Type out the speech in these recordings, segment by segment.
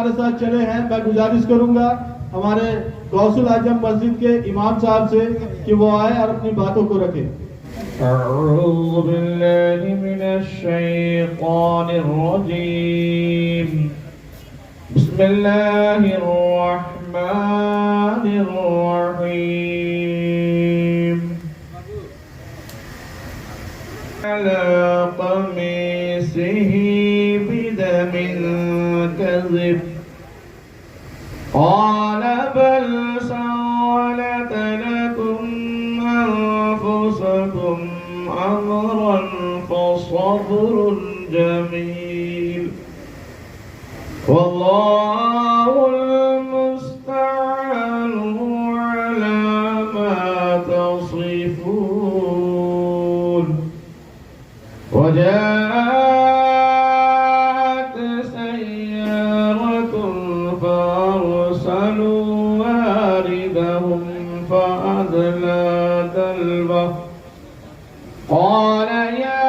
हमारे साथ चले हैं, मैं गुजारिश करूंगा हमारे गौसुल आजम मस्जिद के इमाम साहब से कि वो आए और अपनी बातों को रखें। अऊज़ु बिल्लाहि मिनश शैतानिर रजीम। बिस्मिल्लाहिर रहमानिर रहीम। अला क़मीसिही बिदमिन कज़िब क़ाल बल सवलत लकुम अन्फुसकुम अम्रन फसब्रुन जमील वल्लाहुल मुस्तअनु अला मा तसिफून। वजाअत सय्यारतुन फअरसलू वारिदहुम फअदला दल्वह क़ाल या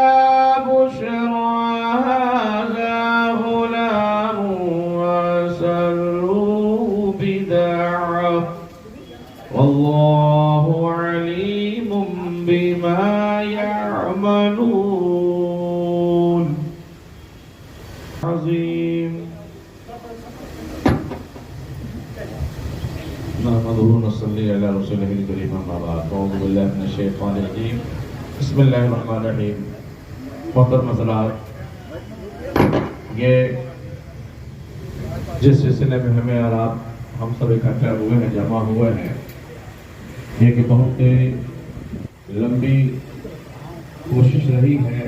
बुश्रा हाज़ा गुलाम वअसर्रूहु बिदाअह वल्लाहु अलीमुम बिमा यअमलून। अज़ीम। नहमदुहु व नसल्ली अला रसूलिहिल करीम अम्मा बाद। अऊज़ु बिल्लाहि मिनश शैतानिर रजीम। बिस्मिल्लाहिर्रहमानिर्रहीम। मोहतरम हज़रात, ये जिस सिलसिले में हमें और आप हम सब इकट्ठे हुए हैं, जमा हुए हैं, ये कि बहुत ही लंबी कोशिश रही है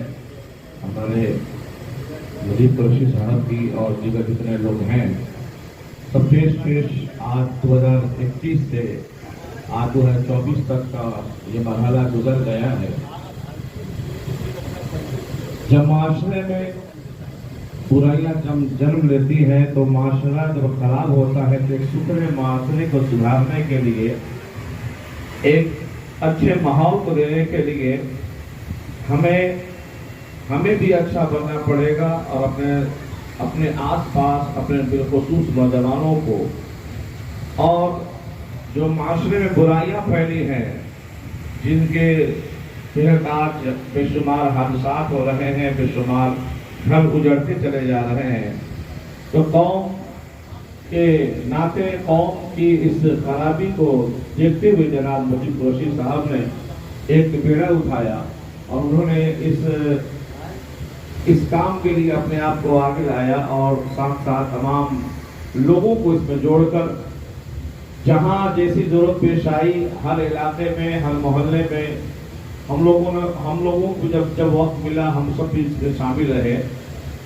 हमारे मुजीब कुरैशी साहब की और दीगर जितने लोग हैं सब पेश आज 2021 से आज 2024 तक का ये मरहला गुजर गया है। जब माशरे में बुराइयां जन्म लेती हैं तो माशरा जब खराब होता है तो एक सुथरे माशरे को सुधारने के लिए, एक अच्छे माहौल को देने के लिए हमें भी अच्छा बनना पड़ेगा और अपने आसपास अपने बिलखुसूस नौजवानों को, और जो माशरे में बुराइयां फैली हैं, जिनके तहत आज बेशुमार हादसात हो रहे हैं, बेशुमार घर उजड़ते चले जा रहे हैं, तो कौम के नाते कौम की इस खराबी को देखते हुए जनाब मुजीब कुरैशी साहब ने एक बेड़ा उठाया और उन्होंने इस काम के लिए अपने आप को आगे लाया और साथ साथ तमाम लोगों को इसमें जोड़कर जहां जैसी जरूरत पेश आई, हर इलाके में, हर मोहल्ले में हम लोगों को जब वक्त मिला हम सब भी इसमें शामिल रहे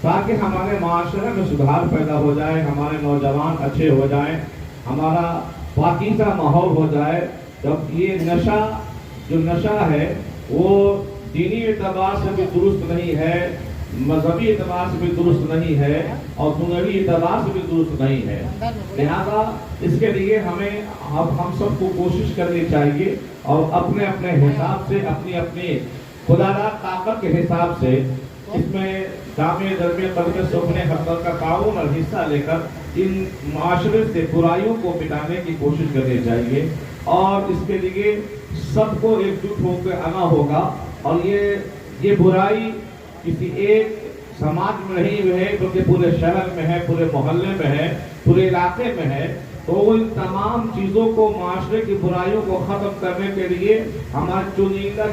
ताकि हमारे माशरे में सुधार पैदा हो जाए, हमारे नौजवान अच्छे हो जाएं, हमारा पाकीज़ा माहौल हो जाए। जब ये जो नशा है वो दीनी एतबार से भी दुरुस्त नहीं है, मजहबी एतबार से भी दुरुस्त नहीं है और दुनियावी एतबार से भी दुरुस्त नहीं है। लिहाजा इसके लिए हम सबको कोशिश करनी चाहिए और अपने अपने हिसाब से, अपनी अपनी खुदारा ताकत के हिसाब से इसमें दामे दरमे कदमे सोखने हक़ का ताउन और हिस्सा लेकर इन माशरे से बुराइयों को मिटाने की कोशिश करनी चाहिए और इसके लिए सबको एकजुट होकर आना होगा। और ये बुराई किसी एक समाज में नहीं है बल्कि पूरे शहर में है, पूरे मोहल्ले में है, पूरे इलाके में है। तो इन तमाम चीज़ों को, माशरे की बुराइयों को ख़त्म करने के लिए हमारे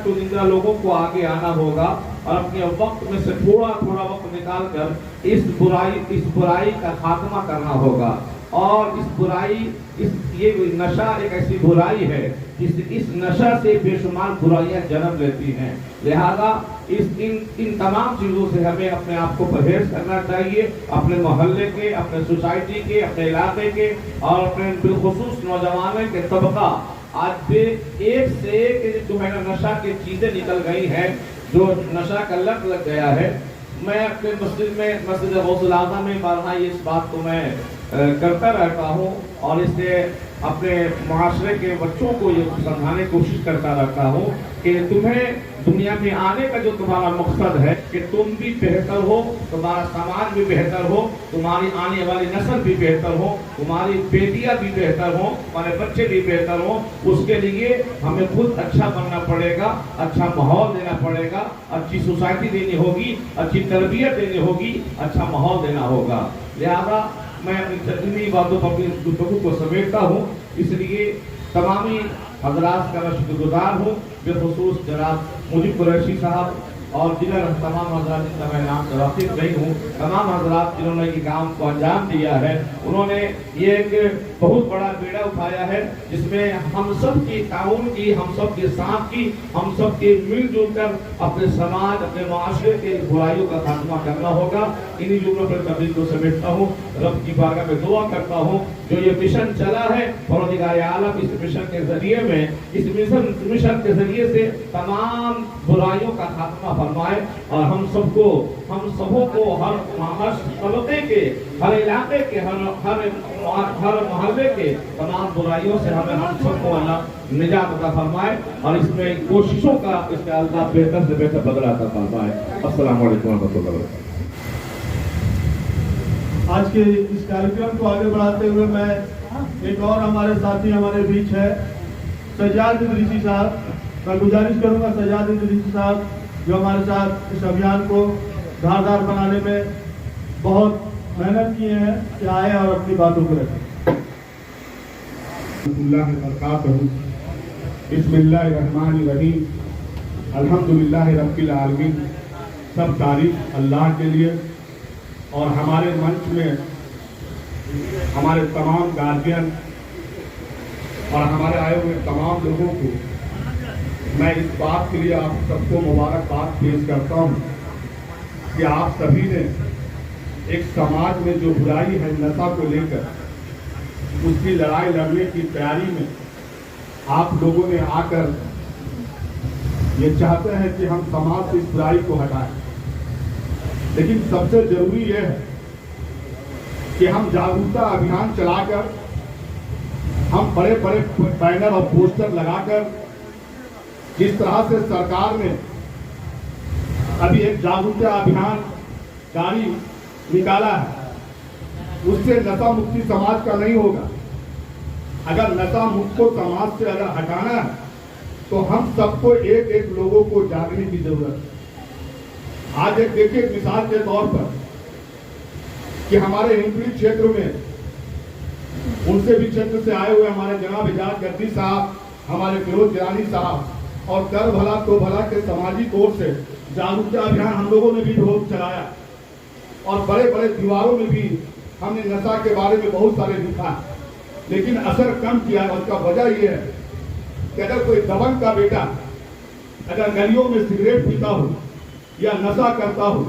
चुनिंदा लोगों को आगे आना होगा और अपने वक्त में से थोड़ा वक्त निकाल कर इस बुराई का खात्मा करना होगा। और ये नशा एक ऐसी बुराई है इस नशा से बेशुमार बुराइयां जन्म लेती हैं। लिहाजा इन तमाम चीज़ों से हमें अपने आप को परहेज करना चाहिए, अपने मोहल्ले के, अपने सोसाइटी के, अपने इलाके के और अपने बिलखुसूस नौजवानों के तबका। आज भी एक से एक जो है नशा की चीज़ें निकल गई हैं, जो नशा का लत लग गया है। मैं अपने मस्जिद गौसुल आज़म में बारहा इस बात को मैं करता रहता हूँ और इससे अपने माशरे के बच्चों को ये समझाने की कोशिश करता रहता हूँ कि तुम्हें दुनिया में आने का जो तुम्हारा मकसद है कि तुम भी बेहतर हो, तुम्हारा समाज भी बेहतर हो, तुम्हारी आने वाली नस्ल भी बेहतर हो, तुम्हारी बेटियां भी बेहतर हो, तुम्हारे बच्चे भी बेहतर हो, उसके लिए हमें खुद अच्छा बनना पड़ेगा, अच्छा माहौल देना पड़ेगा, अच्छी सोसाइटी देनी होगी, अच्छी तरबियत देनी होगी, अच्छा माहौल देना होगा। लिहाजा मैं अपनी तकनीकी बातों पर अपनी गुफ्तगू को समेटता हूँ, इसलिए तमामी हजरात का मैं शुक्रगुजार हूँ, बेखुसूस जनाब मुजीब कुरैशी साहब और जिधर तमाम हजरात जिनका मैं नाम से वाकिफ नहीं हूँ, तमाम हजरात जिन्होंने ये काम को अंजाम दिया है, उन्होंने ये एक बहुत बड़ा बेड़ा उठाया है जिसमें हम सब की ताउन की, हम सब के साथ की, हम सब के मिलजुल कर अपने समाज, अपने माशरे के बुराइयों का खात्मा करना होगा। इन्हीं जुमलों पर तबलीग को समेटता हूँ। रब की बारगाह में दुआ करता हूँ जो ये मिशन चला है, परवरदिगार आलम इस मिशन के जरिए में, इस मिशन के जरिए से तमाम बुराइयों का खात्मा फरमाए और हम सबको, हम सबों को हर तबके के, हर इलाके के, हर मोहल्ले के तमाम बुराइयों से हमें हम सबको अल्लाह निजात अता फरमाए और इसमें कोशिशों का इसका अल्लाह बेहतर से बेहतर बदला अता फरमाए। अस्सलाम वालेकुम व रहमतुल्लाहि व बरकातहू। आज के इस कार्यक्रम को आगे बढ़ाते हुए मैं एक और हमारे साथी हमारे बीच है सज्जाद इदरीसी साहब, मैं गुजारिश करूंगा सज्जाद इदरीसी साहब जो हमारे साथ इस अभियान को धारदार बनाने में बहुत मेहनत किए हैं कि आए और अपनी बातों को रखें। बिस्मिल्लाहिर्रहमानिर्रहीम, अल्हम्दुलिल्लाह रब्बिल आलमीन। सब तारीफ अल्लाह के लिए और हमारे मंच में हमारे तमाम गार्जियन और हमारे आए हुए तमाम लोगों को मैं इस बात के लिए आप सबको मुबारकबाद पेश करता हूँ कि आप सभी ने एक समाज में जो बुराई है नशा को लेकर, उसकी लड़ाई लड़ने की तैयारी में आप लोगों ने आकर ये चाहते हैं कि हम समाज से इस बुराई को हटाएं। लेकिन सबसे जरूरी यह है कि हम जागरूकता अभियान चलाकर, हम बड़े बड़े बैनर और पोस्टर लगाकर, जिस तरह से सरकार ने अभी एक जागरूकता अभियान जारी निकाला है, उससे नशा मुक्ति समाज का नहीं होगा। अगर नशा मुक्त को समाज से अगर हटाना है तो हम सबको एक एक लोगों को जागने की जरूरत है। आज एक देखिए मिसाल के तौर पर कि हमारे हिंदवी क्षेत्र में, उनसे भी क्षेत्र से आए हुए हमारे जनाब एजाज गर्दी साहब, हमारे फिरोज ईरानी साहब और कर भला तो भला के सामाजिक ओर से जागरूकता अभियान हम लोगों ने भी बहुत चलाया और बड़े बड़े दीवारों में भी हमने नशा के बारे में बहुत सारे लिखा, लेकिन असर कम किया। उसका वजह यह है कि अगर कोई दबंग का बेटा अगर गलियों में सिगरेट पीता हो या नशा करता हो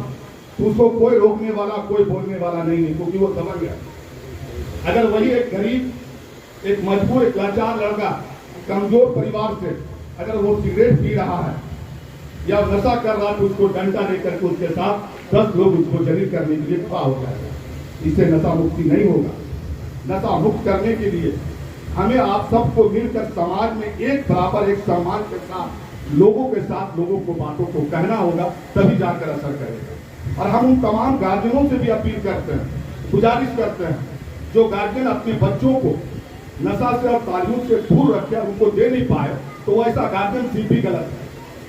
तो उसको कोई रोकने वाला, कोई बोलने वाला नहीं है, क्योंकि वो दबंग है। अगर वही एक गरीब, एक मजबूर, एक लाचार लड़का कमजोर परिवार से अगर वो सिगरेट पी रहा है या नशा कर रहा है तो उसको डंडा देकर के उसके साथ 10 लोग उसको जलील करने के लिए खड़ा हो जाएगा। इससे नशा मुक्ति नहीं होगा। नशा मुक्त करने के लिए हमें आप सबको मिलकर समाज में एक बराबर, एक सम्मान के साथ लोगों के साथ लोगों को बातों को कहना होगा, तभी जाकर असर करेगा। और हम उन तमाम गार्जियनों से भी अपील करते हैं, गुजारिश करते हैं, जो गार्जियन अपने बच्चों को नशा से और तालीम से दूर रखे, उनको दे नहीं पाए, तो ऐसा गार्जियन सिर्फ भी गलत है।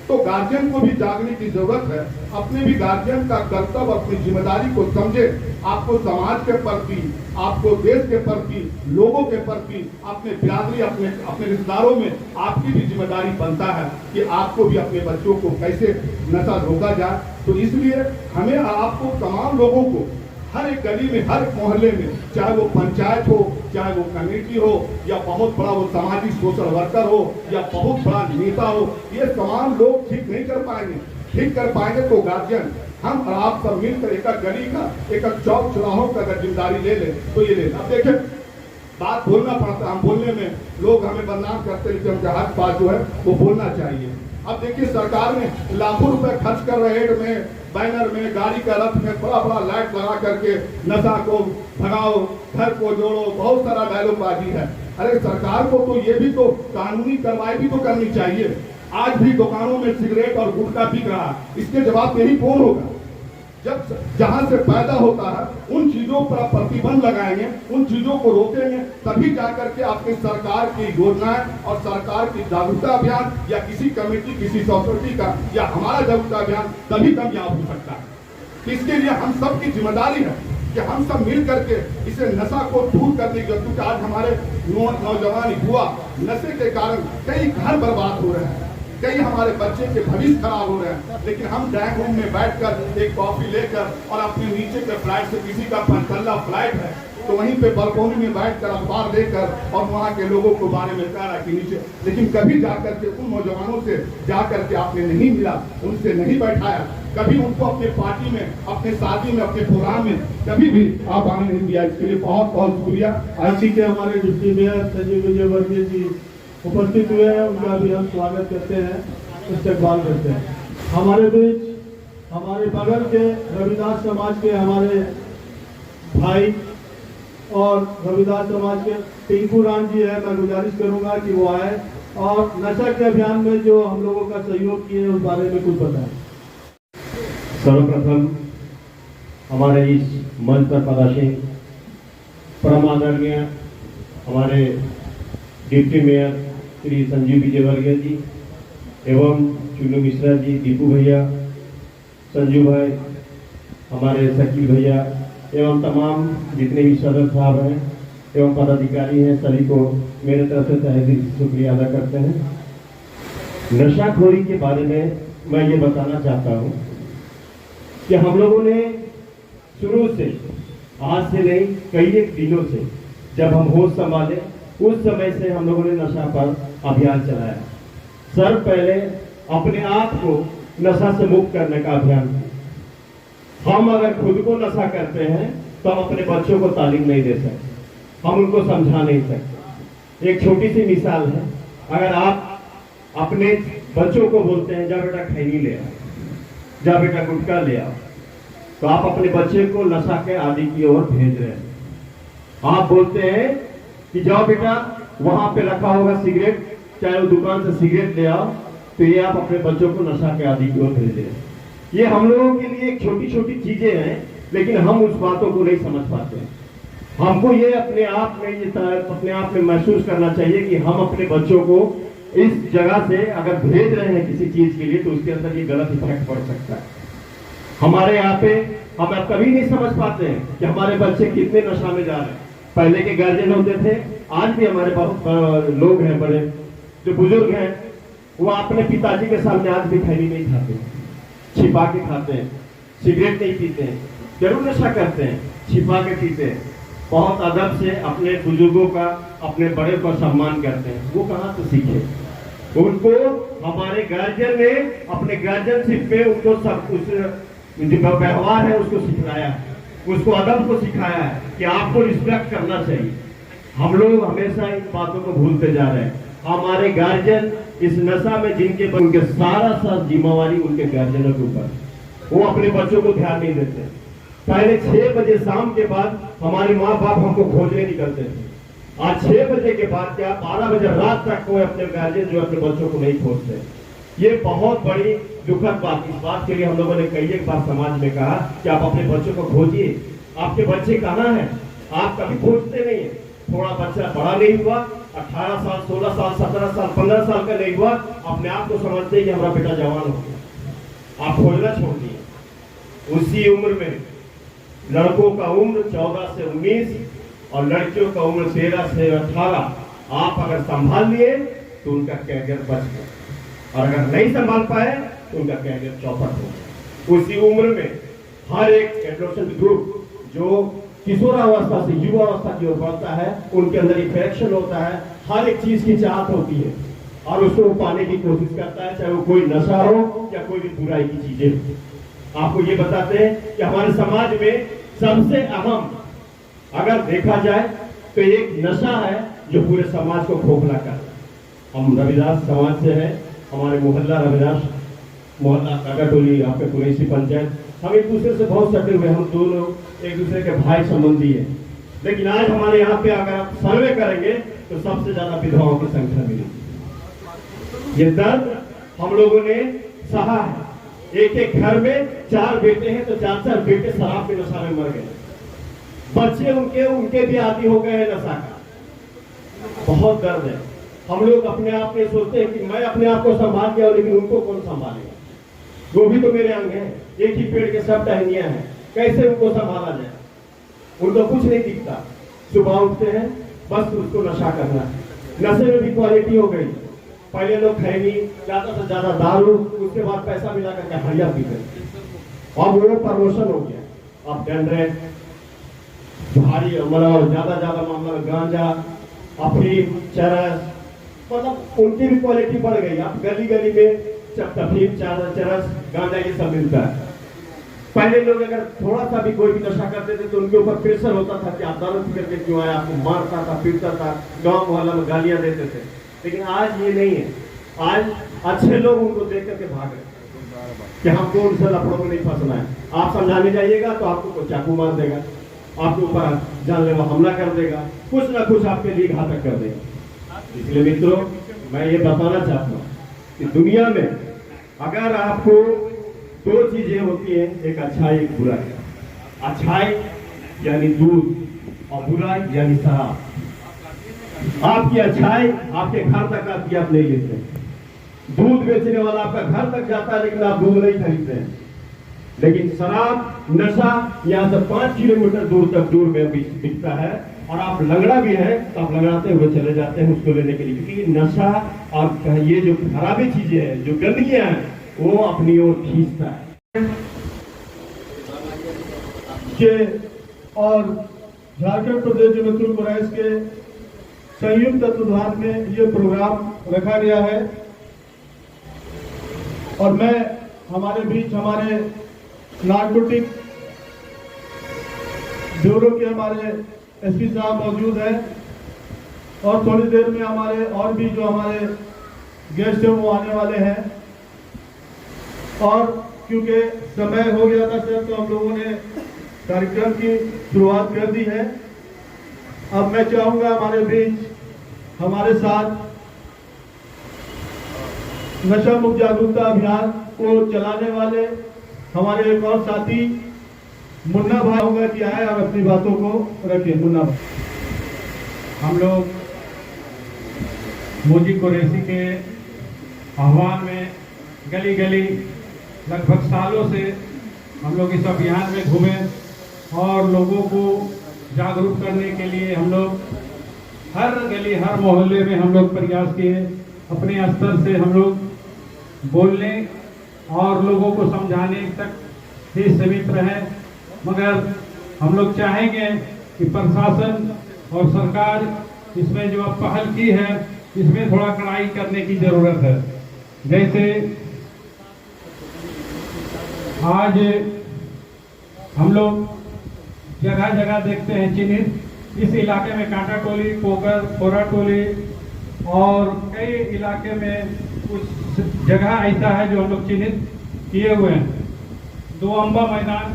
तो गार्जियन को भी जागने की जरूरत है। अपने भी गार्जियन का कर्तव्य, अपनी जिम्मेदारी को समझे। आपको समाज के प्रति, आपको देश के प्रति, लोगों के प्रति, अपने बिरादरी, अपने रिश्तेदारों में आपकी भी जिम्मेदारी बनता है कि आपको भी अपने बच्चों को कैसे नशा रोका जाए। तो इसलिए हमें आपको तमाम लोगों को हर एक गली में, हर एक मोहल्ले में, चाहे वो पंचायत हो, चाहे वो कमेटी हो, या बहुत बड़ा वो सामाजिक सोशल वर्कर हो, या बहुत बड़ा नेता हो, ये तमाम लोग ठीक नहीं कर पाएंगे। ठीक कर पाएंगे तो गार्जियन, हम और आप सब मिलकर एक गली का, एक चौक चौराहों का अगर जिम्मेदारी ले ले तो ये ले। अब देखिए, बात बोलना पड़ता है, हम बोलने में लोग हमें बदनाम करते हैं कि हम जहाज पास जो है वो बोलना चाहिए। अब देखिए, सरकार ने लाखों रुपए खर्च कर रहे में, बैनर में, गाड़ी का रथ में बड़ा बड़ा लाइट लगा करके नशा को भगाओ, घर को जोड़ो, बहुत सारा डायलॉग बाजी है। अरे सरकार को तो ये भी तो कानूनी कार्रवाई भी तो करनी चाहिए। आज भी दुकानों में सिगरेट और गुटखा बिक रहा है, इसके जवाब यही कौन होगा? जब जहां से पैदा होता है उन चीजों पर आप प्रतिबंध लगाएंगे, उन चीजों को रोकेंगे, तभी जाकर के आपकी सरकार की योजनाएं और सरकार की जागरूकता अभियान या किसी कमेटी, किसी सोसाइटी का या हमारा जागरूकता अभियान तभी कामयाब हो सकता है। इसके लिए हम सबकी जिम्मेदारी है कि हम सब मिल करके इसे नशा को दूर करने की, क्योंकि आज हमारे नौजवान युवा नशे के कारण कई घर बर्बाद हो रहे हैं, कई हमारे बच्चे के भविष्य खराब हो रहे हैं। लेकिन हम ड्राइंग रूम में बैठकर एक कॉफी लेकर और अपने नीचे के फ्लैट से, किसी का 5 तल्ला फ्लैट है तो वहीं पे बालकोनी में बैठकर अखबार लेकर और वहाँ के लोगों को बारे में कह रहा कि नीचे, लेकिन कभी जाकर के उन नौजवानों से जाकर के आपने नहीं मिला, उनसे नहीं बैठाया, कभी उनको अपने पार्टी में, अपने शादी में, अपने प्रोग्राम में कभी भी आप आने नहीं दिया। इसके लिए बहुत बहुत शुक्रिया। आईसी के हमारे डिप्टी मेयर संजीव विजयवर्गीय जी उपस्थित हुए हैं, उनका भी हम स्वागत करते हैं, इस्तकबाल करते हैं। हमारे बीच हमारे बगल के रविदास समाज के हमारे भाई और रविदास समाज के टिंकू राम जी है, मैं गुजारिश करूंगा कि वो आए और नशा के अभियान में जो हम लोगों का सहयोग किए उस बारे में कुछ बताएं। सर्वप्रथम हमारे इस मंच पर पधारे परम आदरणीय हमारे डिप्टी मेयर श्री संजीव विजयवर्गीय जी एवं चुनू मिश्रा जी, दीपू भैया, संजू भाई, हमारे शकील भैया एवं तमाम जितने भी सदस्य साहब हैं एवं पदाधिकारी हैं, सभी को मेरे तरफ से तहे दिल से शुक्रिया अदा करते हैं। नशाखोरी के बारे में मैं ये बताना चाहता हूँ कि हम लोगों ने शुरू से, आज से नहीं कई एक दिनों से, जब हम होश संभाले उस समय से हम लोगों ने नशा पर अभियान चलाया। सर पहले अपने आप को नशा से मुक्त करने का अभियान किया। हम अगर खुद को नशा करते हैं तो हम अपने बच्चों को तालीम नहीं दे सकते, हम उनको समझा नहीं सकते। एक छोटी सी मिसाल है, अगर आप अपने बच्चों को बोलते हैं जा बेटा खैनी ले आओ, जा बेटा गुटखा ले आओ, तो आप अपने बच्चे को नशा के आदि की ओर भेज रहे हैं। आप बोलते हैं कि जाओ बेटा वहां पे रखा होगा सिगरेट, चाहे वो दुकान से सिगरेट ले आओ, तो ये आप अपने बच्चों को नशा के आदि की ओर भेज रहे हैं। ये हम लोगों के लिए एक छोटी छोटी चीजें हैं, लेकिन हम उस बातों को नहीं समझ पाते हैं। हमको ये अपने आप में महसूस करना चाहिए कि हम अपने बच्चों को इस जगह से अगर भेज रहे हैं किसी चीज के लिए, तो उसके अंदर ये गलत इफेक्ट पड़ सकता है। हमारे यहाँ पे हम अब कभी नहीं समझ पाते हैं कि हमारे बच्चे कितने नशा में जा रहे हैं। पहले के गार्जियन होते थे, आज भी हमारे पास लोग हैं, बड़े जो बुजुर्ग हैं, वो अपने पिताजी के सामने आज भी खैनी नहीं खाते, छिपा के खाते हैं, सिगरेट नहीं पीते हैं, जरूर नशा करते हैं, छिपा के पीते हैं, बहुत अदब से अपने बुजुर्गों का, अपने बड़े का सम्मान करते हैं। वो कहाँ से सीखे? उनको हमारे गार्जियन ने अपने गार्जियनशिप में उनको सब कुछ व्यवहार है उसको सिखाया है, उसको अदब को सिखाया है कि आपको रिस्पेक्ट करना चाहिए। हम लोग हमेशा इन बातों को भूलते जा रहे हैं। हमारे गार्जियन इस नशा में जिनके उनके सारा जिम्मेवारी उनके गार्जियनों के ऊपर, वो अपने बच्चों को ध्यान नहीं देते। पहले 6 बजे शाम के बाद हमारे माँ बाप हमको खोजने निकलते थे। आज 6 बजे के बाद क्या 12 बजे रात तक कोई अपने गार्जियन जो अपने बच्चों को नहीं खोजते। ये बहुत बड़ी दुखद बात। इस बात के लिए हम लोगों ने कई एक बार समाज में कहा कि आप अपने बच्चों को खोजिए, आपके बच्चे कहाँ हैं, आप कभी खोजते नहीं है। थोड़ा बच्चा बड़ा नहीं हुआ, 18 साल, 16 साल, 17 साल, 15 साल का नहीं हुआ, अपने आप को समझते कि हमारा बेटा जवान हो गया, आप खोजना छोड़ दिए। उसी उम्र में लड़कों का उम्र 14 से 19 और लड़कियों का उम्र 13 से 18, आप अगर संभाल लिए तो उनका कैरियर बच गया, और अगर नहीं संभाल पाए तो उनका कैरियर चौपट हो गया। उसी उम्र में हर एक एडोलेसेंट ग्रुप जो किशोरावस्था से युवावस्था की ओर बढ़ता है, उनके अंदर इफेक्शन होता है, हर एक चीज की चाहत होती है और उसको पाने की कोशिश करता है, चाहे वो कोई नशा हो या कोई भी बुराई की चीजें हो। आपको ये बताते हैं कि हमारे समाज में सबसे अहम अगर देखा जाए तो एक नशा है जो पूरे समाज को खोखला करता है। हम रविदास समाज से हैं, हमारे मोहल्ला रविदास मोहल्ला काकाटोली, आपके कुरैशी पंचायत, हम एक दूसरे से बहुत सटे हुए, हम दोनों एक दूसरे के भाई संबंधी है। लेकिन आज हमारे यहाँ पे अगर आप सर्वे करेंगे तो सबसे ज्यादा विधवाओं की संख्या मिलेगी। ये दर्द हम लोगों ने सहा है। एक एक घर में 4 बेटे हैं तो 4 बेटे शराब के नशा में मर गए। बच्चे उनके भी आदी हो गए हैं नशा का। बहुत दर्द है। हम लोग अपने आप में सोचते हैं कि मैं अपने आप को संभाल गया, लेकिन उनको कौन संभालेगा? वो भी तो मेरे अंग हैं, एक ही पेड़ के सब टहनियां हैं, कैसे उनको संभाला जाए? उनको कुछ नहीं दिखता। सुबह उठते हैं, बस उसको नशा करना है। नशे में भी क्वालिटी हो गई। पहले लोग खैनी, ज्यादा से ज्यादा दारू, उसके बाद पैसा मिला करके हरिया पीते। अब वो प्रमोशन हो गया। अब डंडे भारी मतलब ज्यादा मामला में गांजा, अफीम, चरस, मतलब उनकी भी क्वालिटी बढ़ गई। अब गली गली में अफीम, चरस, गांजा ये सब मिलता है। पहले लोग अगर थोड़ा सा भी कोई भी नशा करते थे तो उनके ऊपर प्रेशर होता था कि आप दारू पी करके क्यों आए, आपको मारता था, पीटता था, गांव वाला में गालियां देते थे। लेकिन आज ये नहीं है। आज अच्छे लोग उनको देख करके भाग रहे कि हमको उनसे लफड़ों में नहीं फंसना है। आप समझाने जाइएगा तो आपको कोई चाकू मार देगा, आपके ऊपर जानलेवा हमला कर देगा, कुछ ना कुछ आपके लिए घातक कर देगा। इसलिए मित्रों, मैं ये बताना चाहता हूँ कि दुनिया में अगर आपको 2 चीजें होती हैं, एक अच्छाई एक बुराई। अच्छाई यानी दूध और बुराई यानी शराब। आपकी अच्छाई आपके घर तक आती है, आप नहीं लेते। दूध बेचने वाला आपका घर तक जाता है, लेकिन आप दूध नहीं खरीदते हैं। लेकिन शराब नशा यहाँ से 5 किलोमीटर दूर में बिकता है, और आप लंगड़ा भी हैं तो आप लंगड़ाते हुए चले जाते हैं उसको लेने के लिए, क्योंकि नशा और ये जो खराबी चीजें हैं, जो गंदगियां हैं, वो अपनी ओर खींचता है। और झारखंड प्रदेश जमीयतुल कुरैश के संयुक्त तत्वाधान में ये प्रोग्राम रखा गया है। और मैं हमारे बीच हमारे नारकोटिक ब्यूरो के हमारे एसपी साहब मौजूद हैं, और थोड़ी देर में हमारे और भी जो हमारे गेस्ट हैं वो आने वाले हैं। और क्योंकि समय हो गया था सर, तो हम लोगों ने कार्यक्रम की शुरुआत कर दी है। अब मैं चाहूंगा हमारे बीच हमारे साथ नशा मुक्त जागरूकता अभियान को चलाने वाले हमारे एक और साथी मुन्ना भाई होगा कि आए और अपनी बातों को रखें। मुन्ना भाई। हम लोग मोदी कुरैशी के आह्वान में गली गली लगभग सालों से हम लोग इस अभियान में घूमे, और लोगों को जागरूक करने के लिए हम लोग हर गली हर मोहल्ले में हम लोग प्रयास किए। अपने स्तर से हम लोग बोलने और लोगों को समझाने तक ही सीमित रहे, मगर हम लोग चाहेंगे कि प्रशासन और सरकार इसमें जो अब पहल की है, इसमें थोड़ा कड़ाई करने की जरूरत है। जैसे आज हम लोग जगह जगह देखते हैं चिन्हित, इस इलाके में कांटा टोली, पोकर, फोरा टोली, और कई इलाके में कुछ जगह ऐसा है जो हम लोग चिन्हित किए हुए हैं। 2 अम्बा मैदान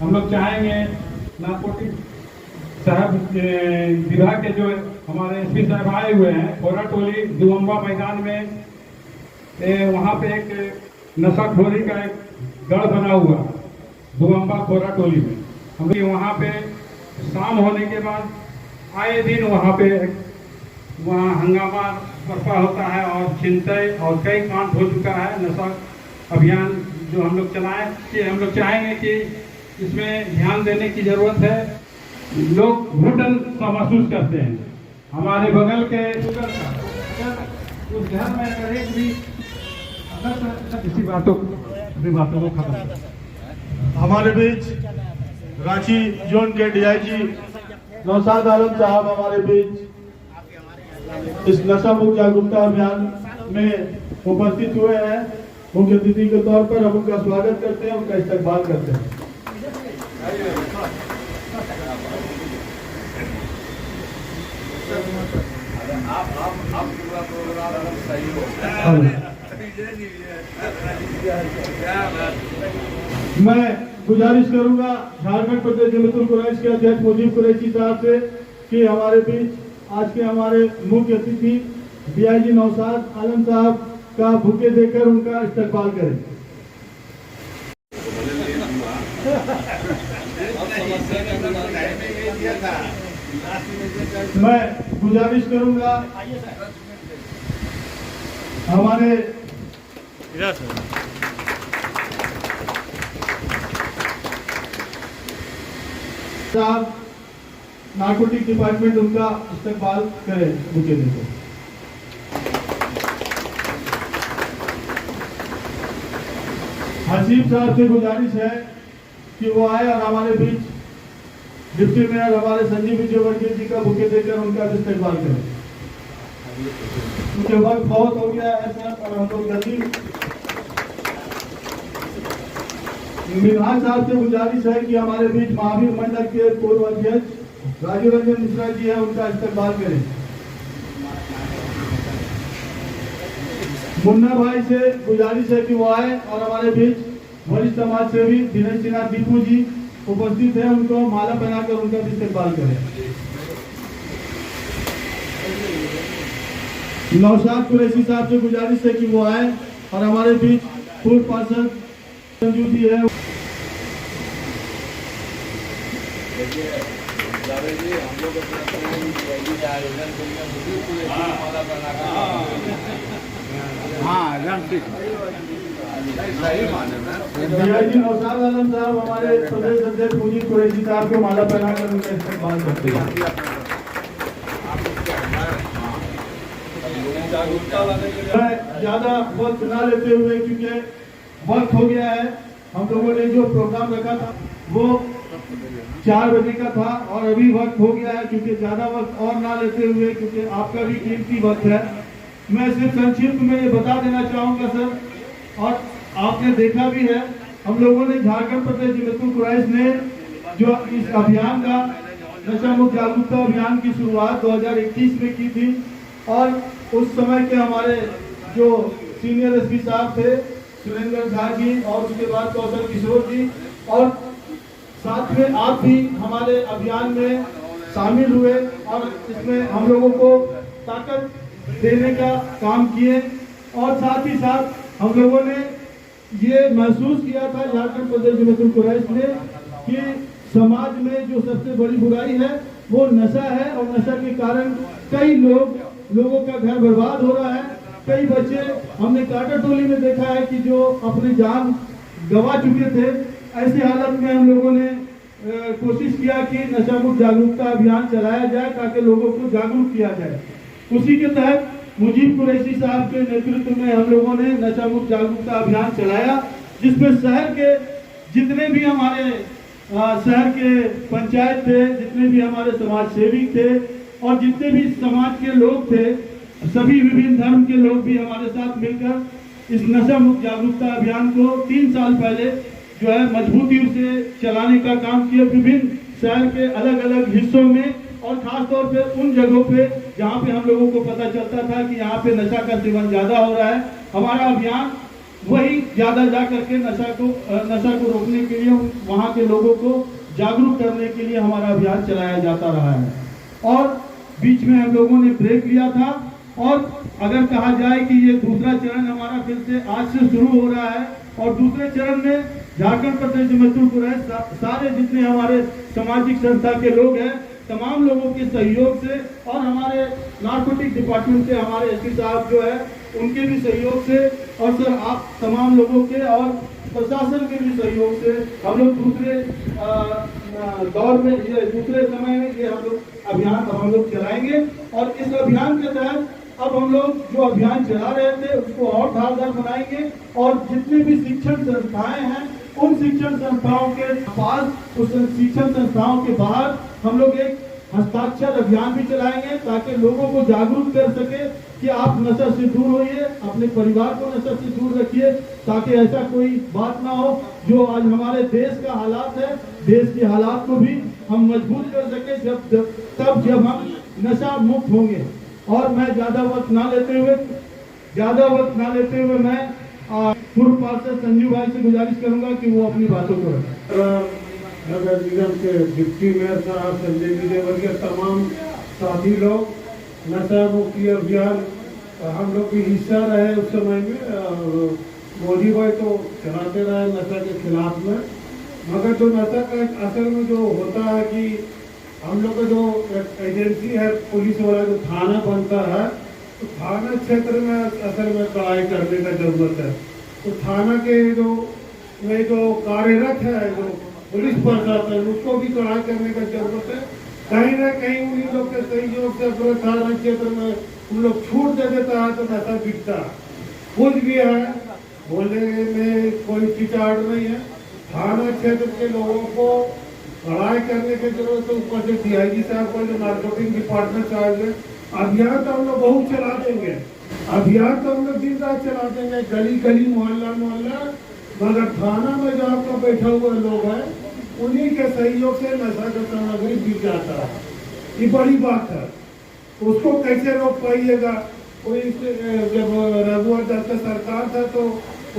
हम लोग चाहेंगे, नारकोटिक साहब विभाग के जो हमारे एसपी साहब आए हुए हैं, फोरा टोली 2 अम्बा मैदान में वहाँ पे एक नशाखोरी का एक गढ़ बना हुआ, 2 अम्बा फोरा टोली में। हम वहाँ पे शाम होने के बाद आए दिन वहाँ हंगामा बर्पा होता है, और छिनतई और कई कांड हो चुका है। नशा अभियान जो हम लोग चलाएं, कि हम लोग चाहेंगे कि इसमें ध्यान देने की जरूरत है। लोग घुटन सा महसूस करते हैं। हमारे बगल के उस घर में अगर एक भी इसी बातों को खत्म। हमारे बीच रांची जोन के डीआईजी नौशाद आलम साहब हमारे बीच इस नशा मुक्त जागरूकता अभियान में उपस्थित हुए हैं। मुख्य अतिथि के तौर पर हम उनका स्वागत करते हैं, उनका इस्तकबाल करते हैं। मैं गुजारिश करूंगा झारखंड प्रदेश जमीयतुल कुरैश के अध्यक्ष मुजीब कुरैशी साहब से कि हमारे बीच आज के हमारे मुख्य अतिथि डीआईजी नौशाद आलम साहब का बुके देकर उनका इस्तकबाल करें। मैं गुजारिश करूंगा हमारे साहब नारकोटिक डिपार्टमेंट उनका इस्तकबाल करें बुके देकर। हसीब साहब से गुजारिश है कि वो आए और हमारे बीच डिप्टी मेयर हमारे संजीव विजयवर्गीय जी का बुके देकर उनका इस्तकबाल करें। क्योंकि वक्त बहुत हो गया है सर और हम लोग जल्दी। विधान साहब से गुजारिश है कि हमारे बीच महावीर मंडल के पूर्व अध्यक्ष राजीव रंजन मिश्रा जी है, उनका इस्तकबाल करें। मुन्ना भाई से गुजारिश है कि वो आए और हमारे बीच वरिष्ठ समाज सेवी दिनेश सिन्हा दीपू जी उपस्थित है, उनको माला पहनाकर उनका इस्तकबाल करें। नौशाद कुरैशी साहब से गुजारिश है कि वो आए और हमारे बीच पूर्व पार्षद संजू जी है। डीआईजी नौशाद आलम साहब हमारे प्रदेश अध्यक्ष मुजीब कुरैशी साहब को माला पहनाकर उनका इस्तकबाल करते हैं। मैं ज्यादा वक्त ना लेते हुए, क्योंकि वक्त हो गया है, हम लोगों ने जो प्रोग्राम रखा था वो 4 बजे का था और अभी वक्त हो गया है, क्योंकि ज्यादा वक्त और ना लेते हुए, क्योंकि आपका भी कीमती वक्त है, मैं सिर्फ संक्षिप्त में ये बता देना चाहूंगा सर, और आपने देखा भी है, हम लोगों ने झारखंड प्रदेश जमीयतुल कुरैश ने जो इस अभियान का नशा मुक्त जागरूकता अभियान की शुरुआत 2021 में की थी, और उस समय के हमारे जो सीनियर एसपी साहब थे सुरेंद्र झा जी और उसके बाद कौशल किशोर जी, और साथ में आप भी हमारे अभियान में शामिल हुए और इसमें हम लोगों को ताकत देने का काम किए, और साथ ही साथ हम लोगों ने ये महसूस किया था झारखंड प्रदेश जमीयतुल कुरैश ने कि समाज में जो सबसे बड़ी बुराई है वो नशा है, और नशा के कारण कई लोगों का घर बर्बाद हो रहा है। कई बच्चे हमने कांटा टोली में देखा है कि जो अपनी जान गंवा चुके थे। ऐसी हालत में हम लोगों ने कोशिश किया कि नशा मुक्त जागरूकता अभियान चलाया जाए ताकि लोगों को जागरूक किया जाए। उसी के तहत मुजीब कुरैशी साहब के नेतृत्व में हम लोगों ने नशा मुक्त जागरूकता अभियान चलाया, जिसमें शहर के जितने भी हमारे शहर के पंचायत थे, जितने भी हमारे समाज सेवी थे और जितने भी समाज के लोग थे, सभी विभिन्न धर्म के लोग भी हमारे साथ मिलकर इस नशा मुक्त जागरूकता अभियान को 3 साल पहले जो है मजबूती से चलाने का काम किया, विभिन्न शहर के अलग अलग हिस्सों में, और खास तौर पे उन जगहों पे जहाँ पे हम लोगों को पता चलता था कि यहाँ पे नशा का सेवन ज्यादा हो रहा है। हमारा अभियान वही ज्यादा जा करके नशा को रोकने के लिए, वहाँ के लोगों को जागरूक करने के लिए हमारा अभियान चलाया जाता रहा है। और बीच में हम लोगों ने ब्रेक लिया था, और अगर कहा जाए कि ये दूसरा चरण हमारा फिर से आज से शुरू हो रहा है, और दूसरे चरण में झारखंड प्रदेश जमीयतुल कुरैश सारे जितने हमारे सामाजिक संस्था के लोग हैं, तमाम लोगों के सहयोग से और हमारे नारकोटिक डिपार्टमेंट से हमारे एसपी साहब जो है उनके भी सहयोग से, और सर आप तमाम लोगों के और प्रशासन के भी सहयोग से हम लोग दूसरे दौर में, दूसरे समय में ये हम लोग अभियान हम लोग चलाएंगे। और इस अभियान के तहत अब हम लोग जो अभियान चला रहे थे उसको और धारदार बनाएंगे, और जितने भी शिक्षण संस्थाएं हैं उन शिक्षण संस्थाओं के पास, उस शिक्षण संस्थाओं के बाहर हम लोग एक हस्ताक्षर अभियान भी चलाएंगे, ताकि लोगों को जागरूक कर सके कि आप नशा से दूर होइए, अपने परिवार को नशा से दूर रखिए, ताकि ऐसा कोई बात ना हो जो आज हमारे देश का हालात है, देश के हालात को भी हम मजबूत कर सके जब हम नशा मुक्त होंगे। और मैं ज्यादा वक्त ना लेते हुए मैं पूर्व पार्षद संजू भाई से गुजारिश करूंगा कि वो अपनी बातों को रखें। नगर निगम के डिप्टी मेयर साहब संजय विजयवर्गीय, तमाम साथी लोग, नशा मुक्ति अभियान हम लोग भी हिस्सा रहे उस समय में, और मोदी भाई तो चलाते रहे नशा के खिलाफ में। मगर जो नशा का असल में जो होता है कि हम लोग का जो एजेंसी है पुलिस वाला जो थाना बनता है, तो थाना क्षेत्र में असल में कड़ाई करने का जरूरत है। तो थाना के जो में जो कार्यरत है जो पुलिस प्रशासन, उसको भी कड़ाई करने का जरूरत है। कहीं ना कहीं उन्हीं लोग के सहयोग से अपने थाना क्षेत्र में उन लोग छूट दे देता है तो नशा बिकता है। कुछ भी है, बोलने में कोई चिचाड़ नहीं है। थाना क्षेत्र के लोगों को कड़ाई करने की जरूरत है। ऊपर से DIG साहब को, जो नार्कोटिक डिपार्टमेंट साहब है, अभियान तो हम लोग बहुत चला देंगे, अभियान तो हम लोग दिन रात चला देंगे, गली गली मोहल्ला मोहल्ला। मगर थाना में जो आपका बैठा हुआ लोग है, उन्हीं के सहयोग से नशा का सामग्री बिक जाता है। ये बड़ी बात है। उसको कैसे रोक पाइएगा? कोई जब रघुवर दत्त सरकार था तो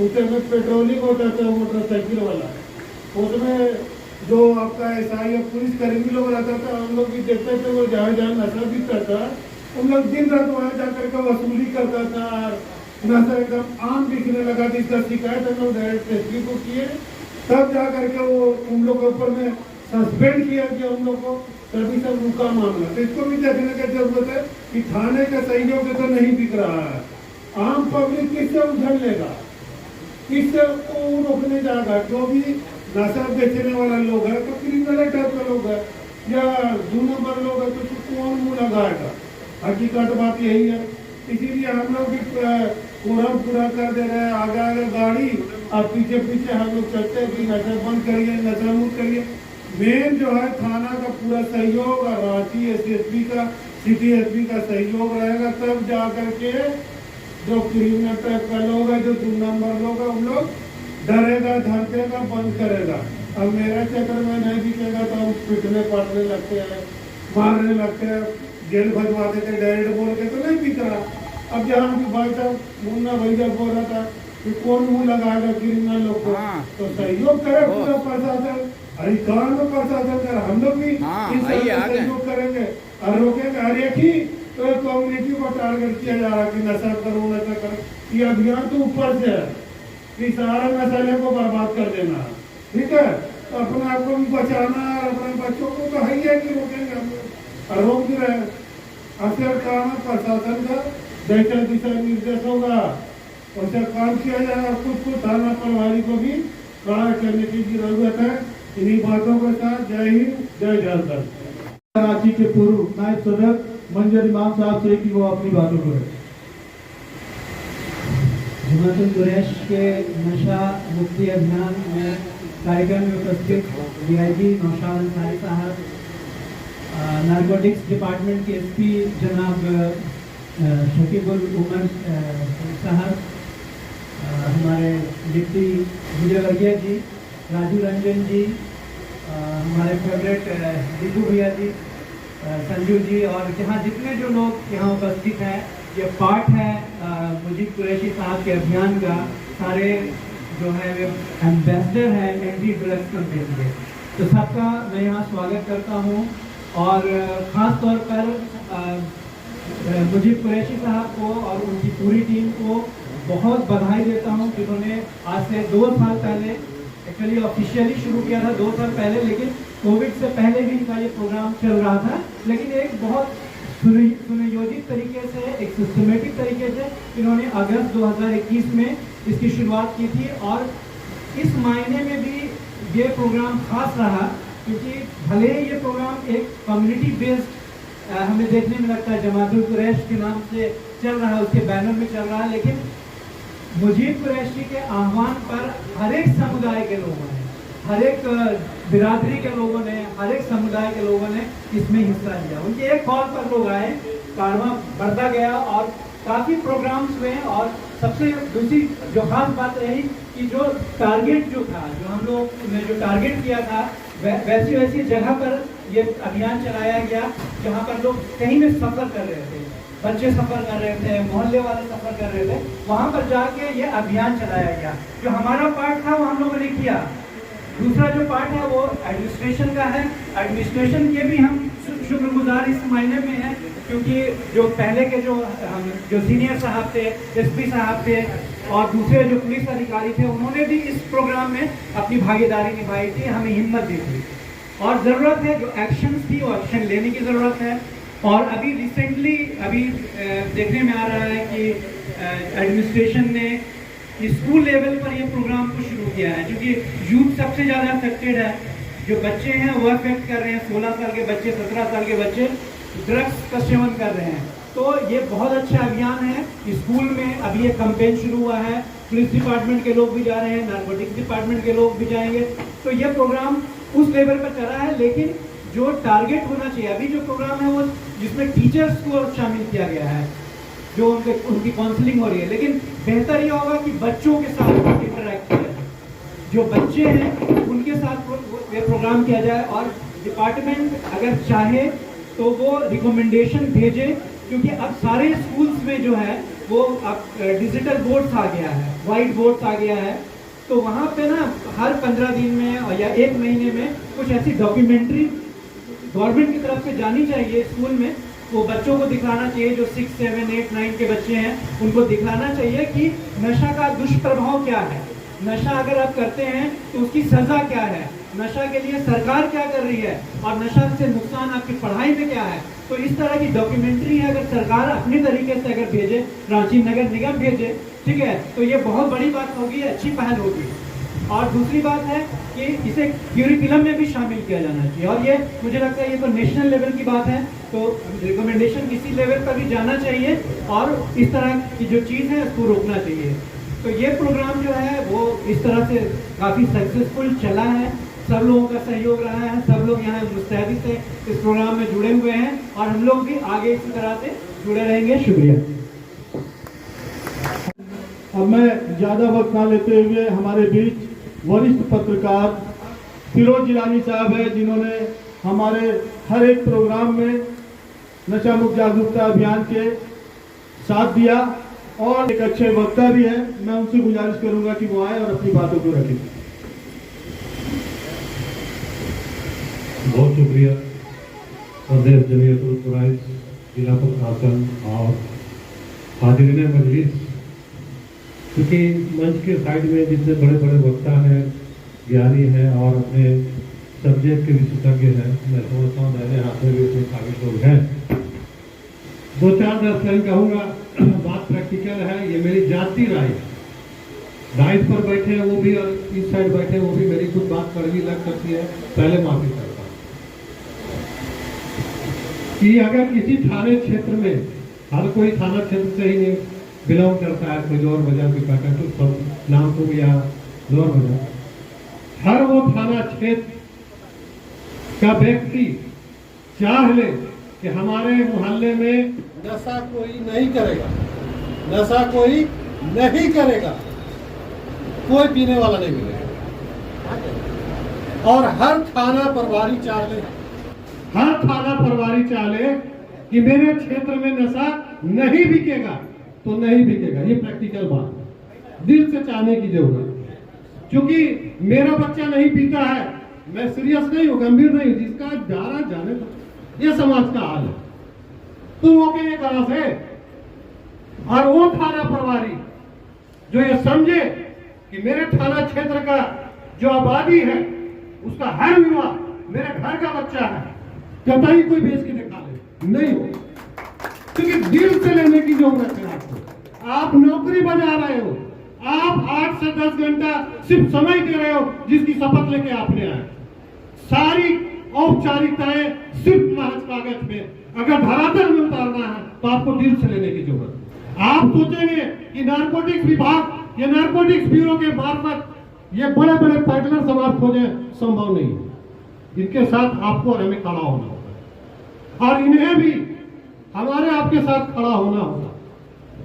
उसमें पेट्रोलिंग होता था मोटरसाइकिल वाला, उसमें जो आपका SI या पुलिस कर्मी लोग रहता था, हम लोग भी देखते थे वो जहाँ जहाँ नशा बिकता था, हम लोग दिन रात वहाँ जाकर के वसूली करता था। नशा एकदम आम दिखने लगा था। इसका शिकायत हम लोग डायरेक्ट SP को किए, तब जा करके वो उन लोग के ऊपर में सस्पेंड किया गया उन लोग को, तभी सब रुका मामला। तो इसको भी देखने की जरूरत है कि थाने के सहयोग से तो नहीं बिक रहा है। आम पब्लिक किससे उछल लेगा, किससे को रोकने जाएगा? जो भी नशा बेचने वाला लोग है तो क्रिमिनल टाइप का लोग है या 2 नंबर लोग है, तो कौन मुँह लगाएगा? हकीकत बात यही है। इसीलिए हम लोग भी कोरम पूरा कर दे रहे हैं। आगे आगे गाड़ी और पीछे पीछे हम लोग चलते हैं कि नशा बंद करिए, नशा मुक्त करिए। मेन जो है थाना का पूरा सहयोग और रांची SSP का, सिटी SP का सहयोग रहेगा, तब जा करके जो क्रिमिनल टाइप का लोग है, जो 2 नंबर लोग है, उन लोग डरेगा, धमकेगा, बंद करेगा। अब मेरे क्षेत्र में नहीं बिकेगा तो हम पिटने पड़ने लगते हैं, मारने लगते हैं, जेल भजवा देते, डायरेक्ट बोल के तो नहीं बिक रहा। अब जहाँ भी भाई साहब मुन्ना भैया बोल रहा था कि कौन मुँह लगाएगा क्रिमिनल लोग को, तो सहयोग करे पूरा प्रशासन, अधिकार में प्रशासन करे। हम लोग भी इन सहयोग करेंगे और रोकेंगे। हर एक ही तो कम्युनिटी को टारगेट किया जा रहा है कि नशा करो, नशा करो। ये अभियान तो ऊपर से है कि सारा नशाले को बर्बाद कर देना, ठीक है? तो अपने आप को भी बचाना और अपने बच्चों को तो है ही है कि रोकेंगे हम लोग, और रोक भी रहे। अक्सर काम प्रशासन का जैसा दिशा निर्देश होगा वैसा काम किया जाएगा। कुछ थाना प्रभारी को भी कड़ा करने की जरूरत है। इन्हीं बातों के साथ जय हिंद, जय झारखंड। रांची के पूर्व नायब सदर मंजर इमाम साहब से कि वो अपनी बातों को है। जमातुल कुरैश के नशा मुक्ति अभियान में कार्यक्रम में उपस्थित DIG नौशाद अंसारी साहब, नारकोटिक्स डिपार्टमेंट के SP जनाब शकीबुल उमर साहब, हमारे डिप्टी विजयवर्गीय जी, राजू रंजन जी, हमारे फेवरेट दीपू भैया जी, संजू जी, और जहाँ जितने जो लोग यहाँ उपस्थित हैं, ये पार्ट है मुजीब कुरैशी साहब के अभियान का। सारे जो है वे एम्बेसडर हैं एंटी ड्रग्स कैंपेन के। तो सबका मैं यहाँ स्वागत करता हूँ और ख़ास तौर पर मुजीब कुरैशी साहब को और उनकी पूरी टीम को बहुत बधाई देता हूँ, जिन्होंने आज से 2 साल पहले एक्चुअली ऑफिशियली शुरू किया था 2 साल पहले, लेकिन कोविड से पहले भी इनका ये प्रोग्राम चल रहा था। लेकिन एक बहुत सुनियोजित तरीके से, एक सिस्टमेटिक तरीके से इन्होंने अगस्त 2021 में इसकी शुरुआत की थी। और इस मायने में भी ये प्रोग्राम खास रहा क्योंकि भले ही ये प्रोग्राम एक कम्युनिटी बेस्ड हमें देखने में लगता है, जमातुल कुरैश के नाम से चल रहा है, उसके बैनर में चल रहा है, लेकिन मुजीब कुरैशी के आह्वान पर हर एक समुदाय के लोगों ने, हर एक बिरादरी के लोगों ने, हर एक समुदाय के लोगों ने इसमें हिस्सा लिया। उनके एक कॉल पर लोग आए, कारवां बढ़ता गया और काफ़ी प्रोग्राम्स हुए। और सबसे दूसरी जो खास बात रही कि जो टारगेट जो था, जो हम लोग ने जो टारगेट किया था, वैसी वैसी जगह पर ये अभियान चलाया गया जहाँ पर लोग कहीं में सफ़र कर रहे थे, बच्चे सफ़र कर रहे थे, मोहल्ले वाले सफ़र कर रहे थे, वहाँ पर जाके ये अभियान चलाया गया। जो हमारा पार्ट था वो हम लोगों ने किया। दूसरा जो पार्ट है वो एडमिनिस्ट्रेशन का है। एडमिनिस्ट्रेशन के भी हम शुक्रगुजार इस महीने में हैं क्योंकि जो पहले के जो सीनियर साहब थे, एसपी साहब थे और दूसरे जो पुलिस अधिकारी थे, उन्होंने भी इस प्रोग्राम में अपनी भागीदारी निभाई थी, हमें हिम्मत दी थी। और ज़रूरत है जो एक्शन थी वो एक्शन लेने की ज़रूरत है। और अभी रिसेंटली देखने में आ रहा है कि एडमिनिस्ट्रेशन ने स्कूल लेवल पर ये प्रोग्राम को शुरू किया है, क्योंकि यूथ सबसे ज़्यादा अफेक्टेड है। जो बच्चे हैं वो अफेक्ट कर रहे हैं, 16 साल के बच्चे, 17 साल के बच्चे ड्रग्स का सेवन कर रहे हैं। तो ये बहुत अच्छा अभियान है। स्कूल में अभी ये कैंपेन शुरू हुआ है, पुलिस डिपार्टमेंट के लोग भी जा रहे हैं, नारकोटिक्स डिपार्टमेंट के लोग भी जाएंगे। तो ये प्रोग्राम उस लेवल पर चला है, लेकिन जो टारगेट होना चाहिए, अभी जो प्रोग्राम है वो जिसमें टीचर्स को शामिल किया गया है, जो उनकी काउंसलिंग हो रही है, लेकिन बेहतर ये होगा कि बच्चों के साथ इंटरेक्ट किया जाए, जो बच्चे हैं उनके साथ ये प्रोग्राम किया जाए। और डिपार्टमेंट अगर चाहे तो वो रिकमेंडेशन भेजे, क्योंकि अब सारे स्कूल्स में जो है वो अब डिजिटल बोर्ड्स आ गया है, वाइट बोर्ड्स आ गया है। तो वहाँ पे ना हर 15 दिन में या 1 महीने में कुछ ऐसी डॉक्यूमेंट्री गवर्नमेंट की तरफ से जानी चाहिए स्कूल में। वो बच्चों को दिखाना चाहिए, जो 6, 7, 8, 9 के बच्चे हैं, उनको दिखाना चाहिए कि नशा का दुष्प्रभाव क्या है, नशा अगर आप करते हैं तो उसकी सज़ा क्या है, नशा के लिए सरकार क्या कर रही है, और नशा से नुकसान आपकी पढ़ाई में क्या है। तो इस तरह की डॉक्यूमेंट्री है, अगर सरकार अपने तरीके से अगर भेजे, रांची नगर निगम भेजे, ठीक है, तो ये बहुत बड़ी बात होगी, अच्छी पहल होगी। और दूसरी बात है कि इसे क्यूरिकुलम में भी शामिल किया जाना चाहिए। और ये मुझे लगता है ये तो नेशनल लेवल की बात है, तो रिकमेंडेशन किसी लेवल पर भी जाना चाहिए और इस तरह की जो चीज़ है उसको रोकना चाहिए। तो ये प्रोग्राम जो है वो इस तरह से काफ़ी सक्सेसफुल चला है, सब लोगों का सहयोग रहा है, सब लोग यहाँ मुस्तैदी से इस प्रोग्राम में जुड़े हुए हैं और हम लोग भी आगे इसी तरह से जुड़े रहेंगे। शुक्रिया। अब मैं ज़्यादा वक्त ना लेते हुए हमारे बीच वरिष्ठ पत्रकार फिरोज जिलानी साहब है, जिन्होंने हमारे हर एक प्रोग्राम में नशा मुक्त जागरूकता अभियान के साथ दिया और एक अच्छे वक्ता भी है। मैं उनसे गुजारिश करूंगा कि वो आए और अपनी बातों को रखें। बहुत शुक्रिया प्रदेश जमीयतुल कुरैश, जिला प्रशासन और हाज़रीन मजलिस, क्योंकि मंच के साइड में जितने बड़े बड़े वक्ता हैं, ज्ञानी हैं और अपने सब्जेक्ट के विशेषज्ञ हैं, मैं समझता हूँ मेरे हाथ में भी उसमें काफ़ी लोग हैं। 2-4 दर्शन कहूँगा, बात प्रैक्टिकल है, ये मेरी जाती राय है। दाइस पर बैठे हैं वो भी और इस साइड बैठे हैं वो भी, मेरी कुछ बात कड़वी लग सकती है, पहले माफी करता हूँ कि अगर किसी थाने क्षेत्र में, हर कोई थाना क्षेत्र से ही नहीं बिलोंग करता है, कोई लोअर बाजार की पैटर्न तो सब नामपुर या लोअर बाजार, हर वो थाना क्षेत्र का व्यक्ति चाह ले कि हमारे मोहल्ले में नशा कोई नहीं करेगा, नशा कोई नहीं करेगा, कोई पीने वाला नहीं मिलेगा। और हर थाना प्रभारी चाह ले, हर थाना प्रभारी चाह ले कि मेरे क्षेत्र में नशा नहीं बिकेगा तो नहीं बिकेगा। ये प्रैक्टिकल बात है, दिल से चाहने की जरूरत है। क्योंकि मेरा बच्चा नहीं पीता है, मैं सीरियस नहीं हूँ, गंभीर नहीं हूँ, जिसका जाना जाने दो, ये समाज का हाल है। तुम वो के कहां से? और वो थाना प्रभारी जो ये समझे कि मेरे थाना क्षेत्र का जो आबादी है उसका हर युवा मेरे घर का बच्चा है, कतई कोई बेच के दिखा ले नहीं हो, क्योंकि दिल से लेने की जरूरत है आपको। आप नौकरी बजा रहे हो, आप 8 से 10 घंटा सिर्फ समय दे रहे हो जिसकी शपथ लेके आपने आए। सारी औपचारिकताएं सिर्फ महज कागज पे, अगर धरातल में उतारना है तो आपको दिल से लेने की जरूरत है। आप सोचेंगे कि नारकोटिक्स विभाग या नारकोटिक्स ब्यूरो के मार्फत ये बड़े बड़े पैडलर समाप्त हो जाए, संभव नहीं है। इनके साथ आपको और हमें खड़ा होना होगा और इन्हें भी हमारे आपके साथ खड़ा होना होगा।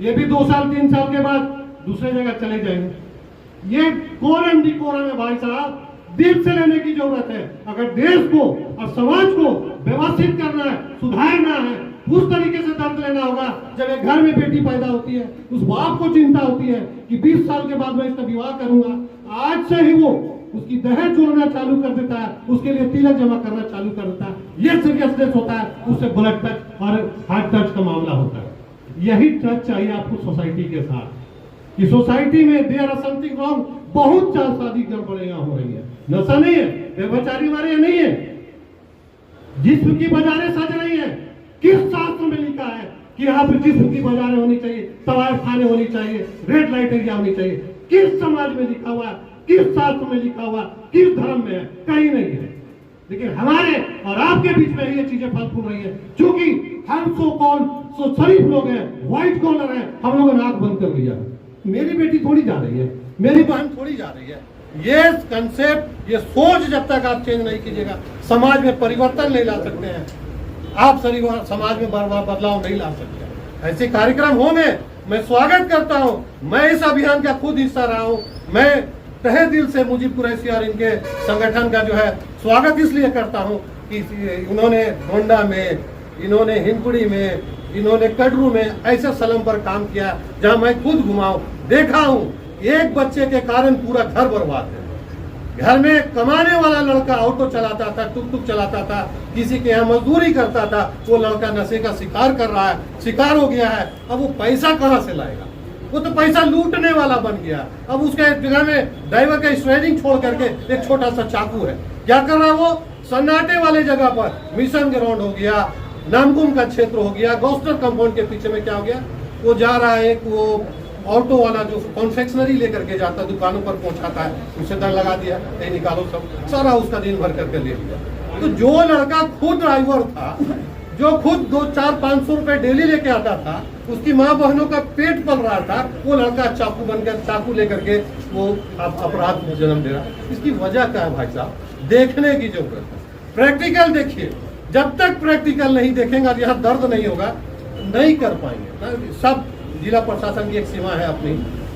ये भी 2 साल 3 साल के बाद दूसरे जगह चले जाएंगे। ये कोरम डी कोरम है भाई साहब, दिल से लेने की जरूरत है। अगर देश को और समाज को व्यवस्थित करना है, सुधारना है, उस तरीके से दर्द लेना होगा। जब एक घर में बेटी पैदा होती है, उस बाप को चिंता होती है कि 20 साल के बाद मैं इसका विवाह करूंगा, आज से ही वो उसकी दहेज जोड़ना चालू कर देता है, उसके लिए तिलक जमा करना चालू कर देता है। ये सीरियसनेस होता है, उससे ब्लड टच और हार्ट टच का मामला होता है। यही टच चाहिए आपको सोसाइटी के साथ, कि सोसाइटी में देयर आर समथिंग रॉन्ग। बहुत चार शादी गड़बड़ियां हो रही है, नशा नहीं है, बेबचारी हमारे यहाँ नहीं है, जिस्म की बाजारें सज रही है। किस शास्त्र में लिखा है कि यहाँ पे जिस्म की बाजारें होनी चाहिए, तवायफ खाने होनी चाहिए, रेड लाइट एरिया होनी चाहिए? किस समाज में लिखा हुआ है, किस शास्त्र में लिखा हुआ, किस धर्म में है? कहीं नहीं है। लेकिन हमारे और आपके बीच में ये चीजें फल फूल रही है, क्योंकि हम सो शरीफ लोग हैं, व्हाइट कॉलर हैं, हम लोगों ने आंख बंद कर लिया। मेरी बेटी थोड़ी जा रही है, मेरी बहन थोड़ी जा रही है। ये कंसेप्ट, ये सोच जब तक आप चेंज नहीं कीजिएगा, समाज में परिवर्तन नहीं ला सकते हैं आप, समाज में बदलाव नहीं ला सकते। ऐसे कार्यक्रम होंगे, मैं स्वागत करता हूं। मैं इस अभियान का खुद हिस्सा रहा हूं। मैं तहे दिल से मुजीब कुरैशी और इनके संगठन का जो है स्वागत इसलिए करता हूं कि इन्होंने गोंडा में, इन्होंने हिंदपुड़ी में, इन्होंने कटरू में ऐसे सलम पर काम किया जहां मैं खुद घुमाऊं, देखा हूं। एक बच्चे के कारण पूरा घर बर्बाद है। घर में कमाने वाला लड़का ऑटो चलाता था, टुक टुक चलाता था, किसी के यहाँ मजदूरी करता था, वो लड़का नशे का शिकार कर रहा है, शिकार हो गया है। अब वो पैसा कहाँ से लाएगा? वो तो पैसा लूटने वाला बन गया। अब उसके जगह में ड्राइवर का स्टेयरिंग छोड़ करके एक छोटा सा चाकू है। क्या कर रहा है वो? सन्नाटे वाले जगह पर मिशन ग्राउंड हो गया, नामकुम का क्षेत्र हो गया, गौस्टर कंपाउंड के पीछे में क्या हो गया, वो जा रहा है, वो ऑटो वाला जो कॉन्फेक्शनरी लेकर के जाता है, दुकानों पर पहुंचाता है, उसे दर लगा दिया, ये निकालो सब, सारा उसका दिन भर करके ले लिया। तो जो लड़का खुद ड्राइवर था, जो खुद 200-400-500 रुपए डेली लेके आता था, उसकी माँ बहनों का पेट पल रहा था, वो लड़का चाकू बनकर, चाकू लेकर के वो अपराध में जन्म दे रहा। इसकी वजह क्या है भाई साहब? देखने की जरूरत है। प्रैक्टिकल देखिए, जब तक प्रैक्टिकल नहीं देखेंगे और यहाँ दर्द नहीं होगा, नहीं कर पाएंगे। सब जिला प्रशासन की एक सीमा है अपनी,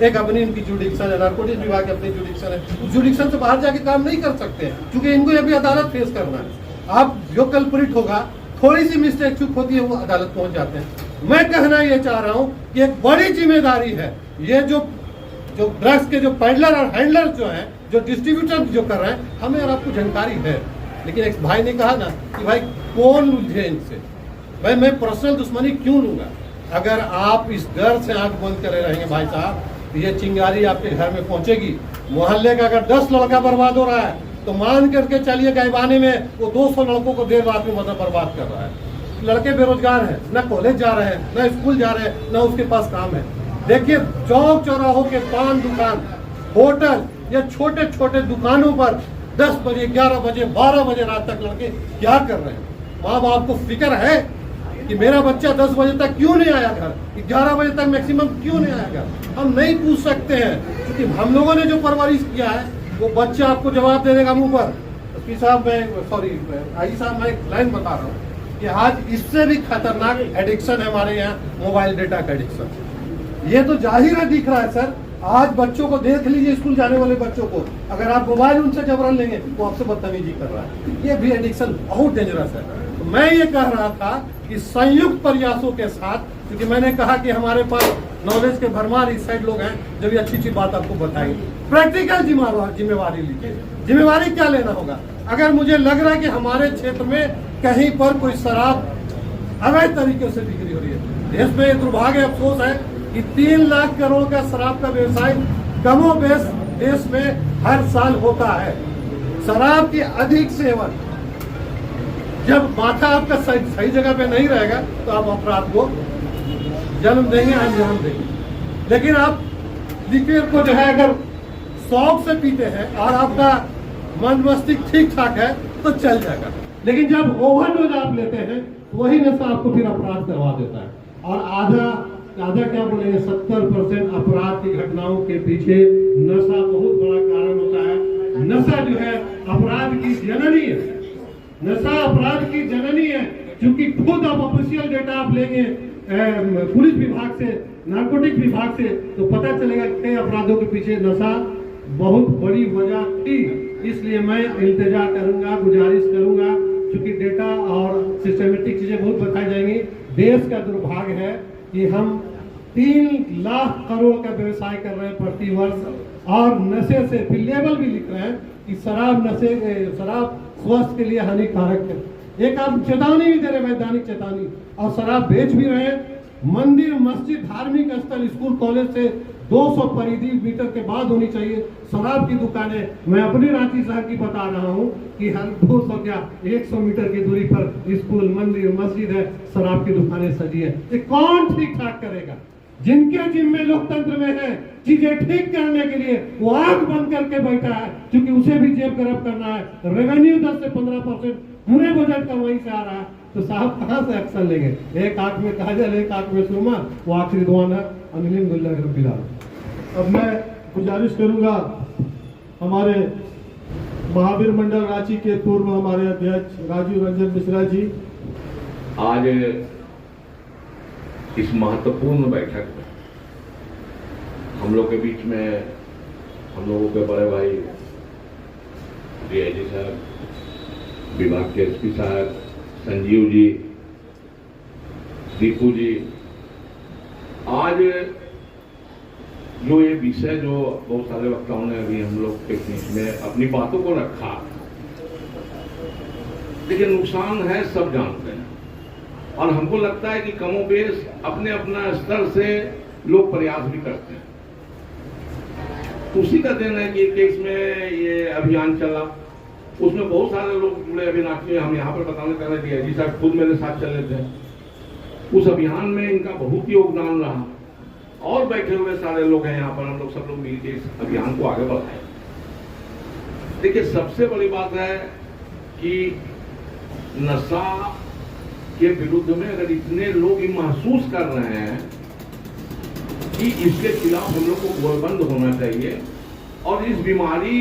एक अपनी इनकी जुडिक्शन है, नारकोटिक्स विभाग की अपनी जुडिक्शन है। जुडिक्शन से बाहर जाके काम नहीं कर सकते हैं, क्योंकि इनको ये भी अदालत फेस करना है। आप जो कल्प्रिट होगा, थोड़ी सी मिस्टेक चूक होती है, वो अदालत पहुंच जाते हैं। मैं कहना ये चाह रहा हूँ कि एक बड़ी जिम्मेदारी है, ये जो ड्रग्स के जो पैडलर और हैंडलर जो है, जो डिस्ट्रीब्यूटर जो कर रहे हैं, हमें और आपको जानकारी है। लेकिन एक भाई ने कहा ना कि भाई कौन उलझे इनसे, भाई मैं पर्सनल दुश्मनी क्यों लूंगा? अगर आप इस डर से आंख बंद करे रहेंगे भाई साहब, तो ये चिंगारी आपके घर में पहुंचेगी। मोहल्ले का अगर 10 लड़का बर्बाद हो रहा है, तो मान करके चलिए गायबाने में वो 200 लड़कों को देर रात में मतलब बर्बाद कर रहा है। लड़के बेरोजगार हैं, न कॉलेज जा रहे हैं, न स्कूल जा रहे हैं, न उसके पास काम है। देखिए चौक चौराहों के पान दुकान, होटल या छोटे छोटे दुकानों पर 10 बजे, 11 बजे, 12 बजे रात तक लड़के क्या कर रहे हैं? माँ बाप को फिक्र है कि मेरा बच्चा 10 बजे तक क्यों नहीं आया घर, 11 बजे तक मैक्सिमम क्यों नहीं आया घर? हम नहीं पूछ सकते हैं, क्योंकि हम लोगों ने जो परवरिश किया है, वो बच्चा आपको जवाब दे देगा मुंह पर। एसपी साहब, आई साहब, मैं एक लाइन बता रहा हूँ कि आज इससे भी खतरनाक एडिक्शन है हमारे यहाँ, मोबाइल डेटा का एडिक्शन। ये तो जाहिर है, दिख रहा है सर। आज बच्चों को देख लीजिए, स्कूल जाने वाले बच्चों को, अगर आप मोबाइल उनसे जबरन लेंगे, वो आपसे बदतमीजी कर रहा है। ये भी एडिक्शन बहुत डेंजरस है। तो मैं ये कह रहा था कि संयुक्त प्रयासों के साथ, क्योंकि मैंने कहा कि हमारे पास नॉलेज के भरमार इस साइड लोग हैं, जब ये अच्छी अच्छी बात आपको बताएंगे। प्रैक्टिकल जिम्मेवारी लीजिए। जिम्मेवारी क्या लेना होगा? अगर मुझे लग रहा है कि हमारे क्षेत्र में कहीं पर कोई शराब अवैध तरीके से बिक्री हो रही है, देश में दुर्भाग्य अफसोस है कि 3 लाख करोड़ का शराब का व्यवसाय कमोबेश देश में हर साल होता है। शराब की अधिक सेवन, जब माथा आपका सही जगह पे नहीं रहेगा, तो आप अपराध को जन्म देंगे, अंजाम देंगे। लेकिन आप लिक्विड को जो है अगर शौक से पीते हैं और आपका मन मस्तिष्क ठीक ठाक है, तो चल जाएगा। लेकिन जब ओवरडोज आप लेते हैं, वही नशा आपको फिर अपराध करवा देता है। और आधा क्या बोलेंगे, 70% अपराध की घटनाओं के पीछे नशा बहुत बड़ा कारण होता है। नशा जो है अपराध की जननी है, नशा अपराध की जननी है। क्योंकि खुद अब ऑफिशियल डेटा आप लेंगे पुलिस विभाग से, नारकोटिक विभाग से, तो पता चलेगा कई अपराधों के पीछे नशा बहुत बड़ी वजह थी। इसलिए मैं इल्तिजा करूंगा, गुजारिश करूंगा, क्योंकि डेटा और सिस्टमेटिक चीजें बहुत बताई जाएंगी। देश का दुर्भाग्य है कि हम 3 लाख करोड़ का व्यवसाय कर रहे हैं प्रति वर्ष, और नशे से फिर लेबल भी लिख रहे हैं कि शराब स्वास्थ्य के लिए हानिकारक है। एक आप चेतावनी भी दे रहे, वैधानिक चेतावनी, और शराब बेच भी रहे हैं। मंदिर, मस्जिद, धार्मिक स्थल, स्कूल, कॉलेज से 200 परिधि मीटर के बाद होनी चाहिए। शराब की दुकानें, मैं अपनी रांची शहर की बता रहा हूँ कि हर 200 क्या 100 मीटर की दूरी पर स्कूल, मंदिर, मस्जिद है, शराब की दुकानें सजी है। ये कौन ठीक ठाक करेगा? जिनके जिम्मे लोकतंत्र में है चीजें ठीक करने के लिए, वो आंख बंद करके बैठा है, क्योंकि उसे भी जेब गर्म करना है। रेवेन्यू 10 से 15% पूरे बजट का वहीं से आ रहा है, तो साहब कहां से एक्शन लेंगे? एक आंख में काजल, एक आंख में सुरमा, वो आखिरी दुआन है अल्हम्दुलिल्लाह रब्बिल आलमीन। अब मैं गुजारिश करूंगा हमारे महावीर मंडल रांची के पूर्व हमारे अध्यक्ष राजीव रंजन मिश्रा जी। आज इस महत्वपूर्ण बैठक में हम लोग के बीच में हम लोगों के बड़े भाई डीआईजी साहब, विभाग के एसपी साहब, संजीव जी, दीपू जी, आज जो ये विषय जो बहुत सारे वक्ताओं ने अभी हम लोग के बीच में अपनी बातों को रखा, लेकिन नुकसान है सब जानते हैं, और हमको लगता है कि कमोबेश अपने अपना स्तर से लोग प्रयास भी करते हैं। उसी का दिन है कि केस में ये अभियान चला, उसमें बहुत सारे लोग जुड़े। अभिनाशी हम यहाँ पर बताने कर रहे थे, जी साहब खुद मेरे साथ चले थे। उस अभियान में इनका बहुत ही योगदान रहा, और बैठे हुए सारे लोग हैं यहाँ पर, हम लोग सब लोग मिलकर इस अभियान को आगे बढ़ाए। देखिए, सबसे बड़ी बात है कि नशा के विरुद्ध में अगर इतने लोग ये महसूस कर रहे हैं कि इसके खिलाफ हम लोग को गोलबंद होना चाहिए, और इस बीमारी